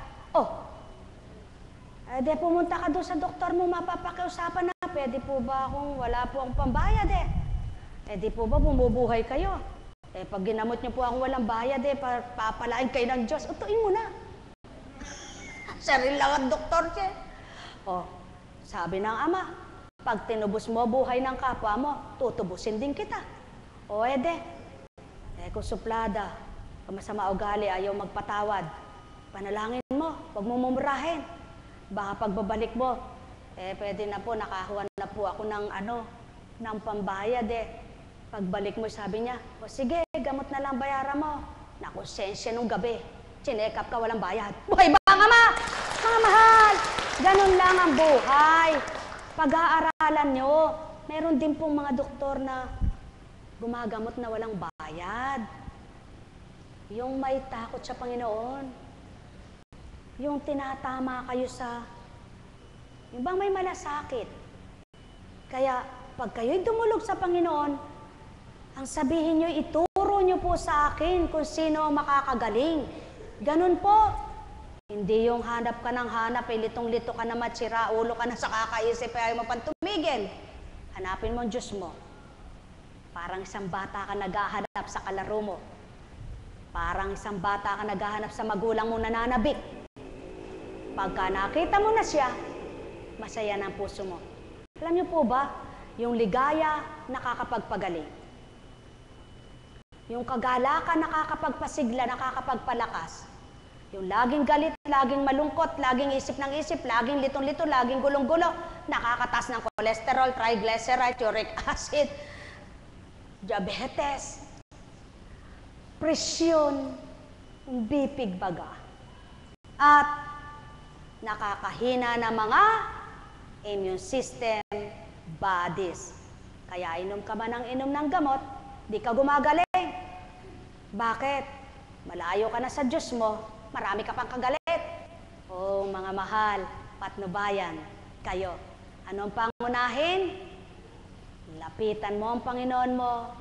Di pumunta ka doon sa doktor mo, mapapakiusapan na. Pwede po ba kung wala po akong pambayad di po ba bumubuhay kayo? Pag ginamot niyo po akong walang bayad papalain kayo ng Diyos. Utuin mo na. Sarili lang ang doktor siya. Sabi ng ama, pag tinubos mo buhay ng kapwa mo, tutubusin din kita. Kung suplada, kung masama ugali, ayaw magpatawad, panalangin mo, huwag mo mumurahin. Baka pagbabalik mo, pwede na po, nakakuha na po ako ng pambayad Pagbalik mo, sabi niya, sige, gamot na lang bayaran mo. Nakonsensya nung gabi, chinek up ka, walang bayad. Buhay ba ang ama? Mga mahal, ganun lang ang buhay. Pag-aaralan nyo, meron din pong mga doktor na gumagamot na walang bayad. Yung may takot sa Panginoon. Yung tinatama kayo yung bang may malasakit. Kaya, pag kayo'y dumulog sa Panginoon, ang sabihin nyo, ituro nyo po sa akin kung sino ang makakagaling. Ganun po. Hindi yung hanap ka ng hanap, litong-lito ka na matsira, ulo ka na sa kakaisip, ayaw mo pang tumigil. Hanapin mo ang Diyos mo. Parang isang bata ka naghahanap sa kalaro mo. Parang isang bata ka naghahanap sa magulang mo nananabik. Pagka nakita mo na siya, masaya na ang puso mo. Alam niyo po ba, yung ligaya nakakapagpagaling. Yung kagalakan nakakapagpasigla, nakakapagpalakas. Yung laging galit, laging malungkot, laging isip ng isip, laging litong-lito, laging gulong-gulo, nakakatas ng cholesterol, triglyceride, uric acid, diabetes, presyon, bipig baga. At nakakahina ng mga immune system bodies. Kaya inom ka man ng inom ng gamot, di ka gumagaling. Bakit? Malayo ka na sa Diyos mo, marami ka pang kagalit. Mga mahal, patnubayan, kayo. Anong pangunahin? Lapitan mo ang Panginoon mo,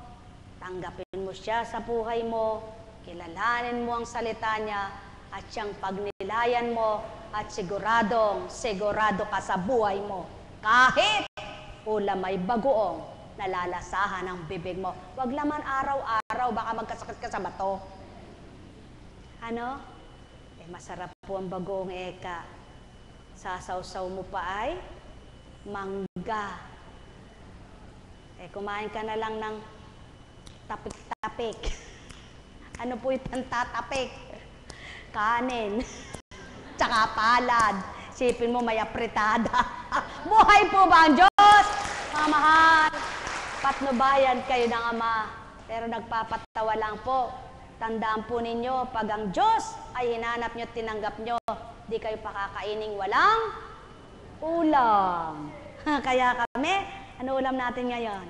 tanggapin mo siya sa buhay mo, kilalanin mo ang salita niya, at siyang pagnilayan mo, at sigurado ka sa buhay mo. Kahit ulam ay bagoong, nalalasahan ang bibig mo. Huwag laman araw-araw, baka magkasakit ka sa bato. Masarap po ang bagoong eka. Sasawsaw mo pa ay mangga. Kumain ka na lang ng tapik-tapik. Ano po yung tatapik? Kanin. Tsaka palad. Sipin mo may apritada. Buhay po ba ang Diyos? Mga mahal, patnubayan kayo ng Ama, pero nagpapatawa lang po. Tandaan po ninyo, pag ang Diyos ay hinanap nyo at tinanggap nyo, di kayo pakakaining walang ulam. Kaya kami, ano ulam natin ngayon?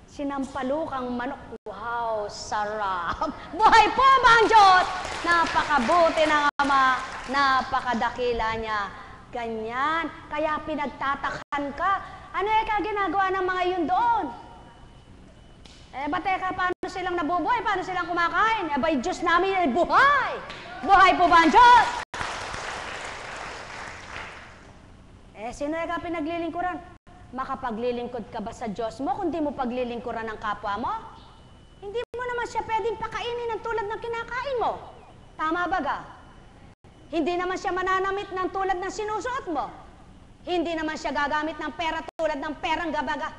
Sinampalukang manok. Wow, sarap! Buhay po ba ang Diyos? Napakabuti ng Ama, napakadakila niya. Ganyan, kaya pinagtatakan ka. Ano ginagawa ng mga yun doon? Paano silang nabubuhay? Paano silang kumakain? By Diyos namin ay buhay! Buhay po ba ang Diyos? Sino pinaglilingkuran? Makapaglilingkod ka ba sa Diyos mo kung di mo paglilingkuran ng kapwa mo? Hindi mo naman siya pwedeng pakainin ng tulad ng kinakain mo. Tama ba ga? Hindi naman siya mananamit ng tulad ng sinusuot mo. Hindi naman siya gagamit ng pera tulad ng perang gabaga.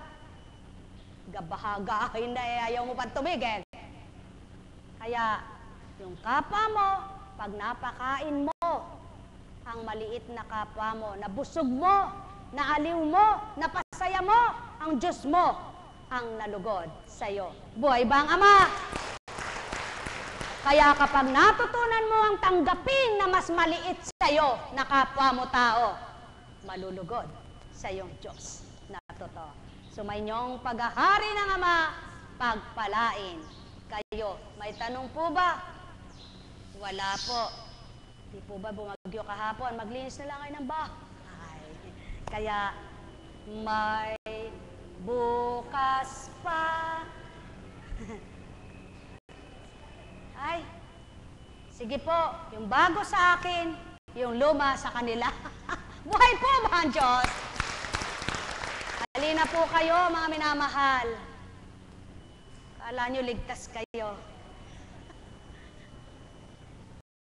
Gabahagahin na ayaw mo pang tumigil. Kaya, yung kapwa mo, pag napakain mo, ang maliit na kapwa mo, nabusog mo, naaliw mo, napasaya mo, ang Diyos mo ang nalugod sa iyo. Buhay ba ang Ama? Kaya kapag natutunan mo ang tanggapin na mas maliit sa iyo na kapwa mo tao, malulugod sa iyong Diyos na totoo. Sumainyong paghahari ng Ama, pagpalain kayo. May tanong po ba? Wala po. Di po ba bumagyo kahapon? Maglinis na lang kayo ng bahay. Kaya may bukas pa. Ay, sige po, yung bago sa akin, yung luma sa kanila. Buhay po ba ang Diyos? Halina po kayo, mga minamahal. Kala nyo ligtas kayo.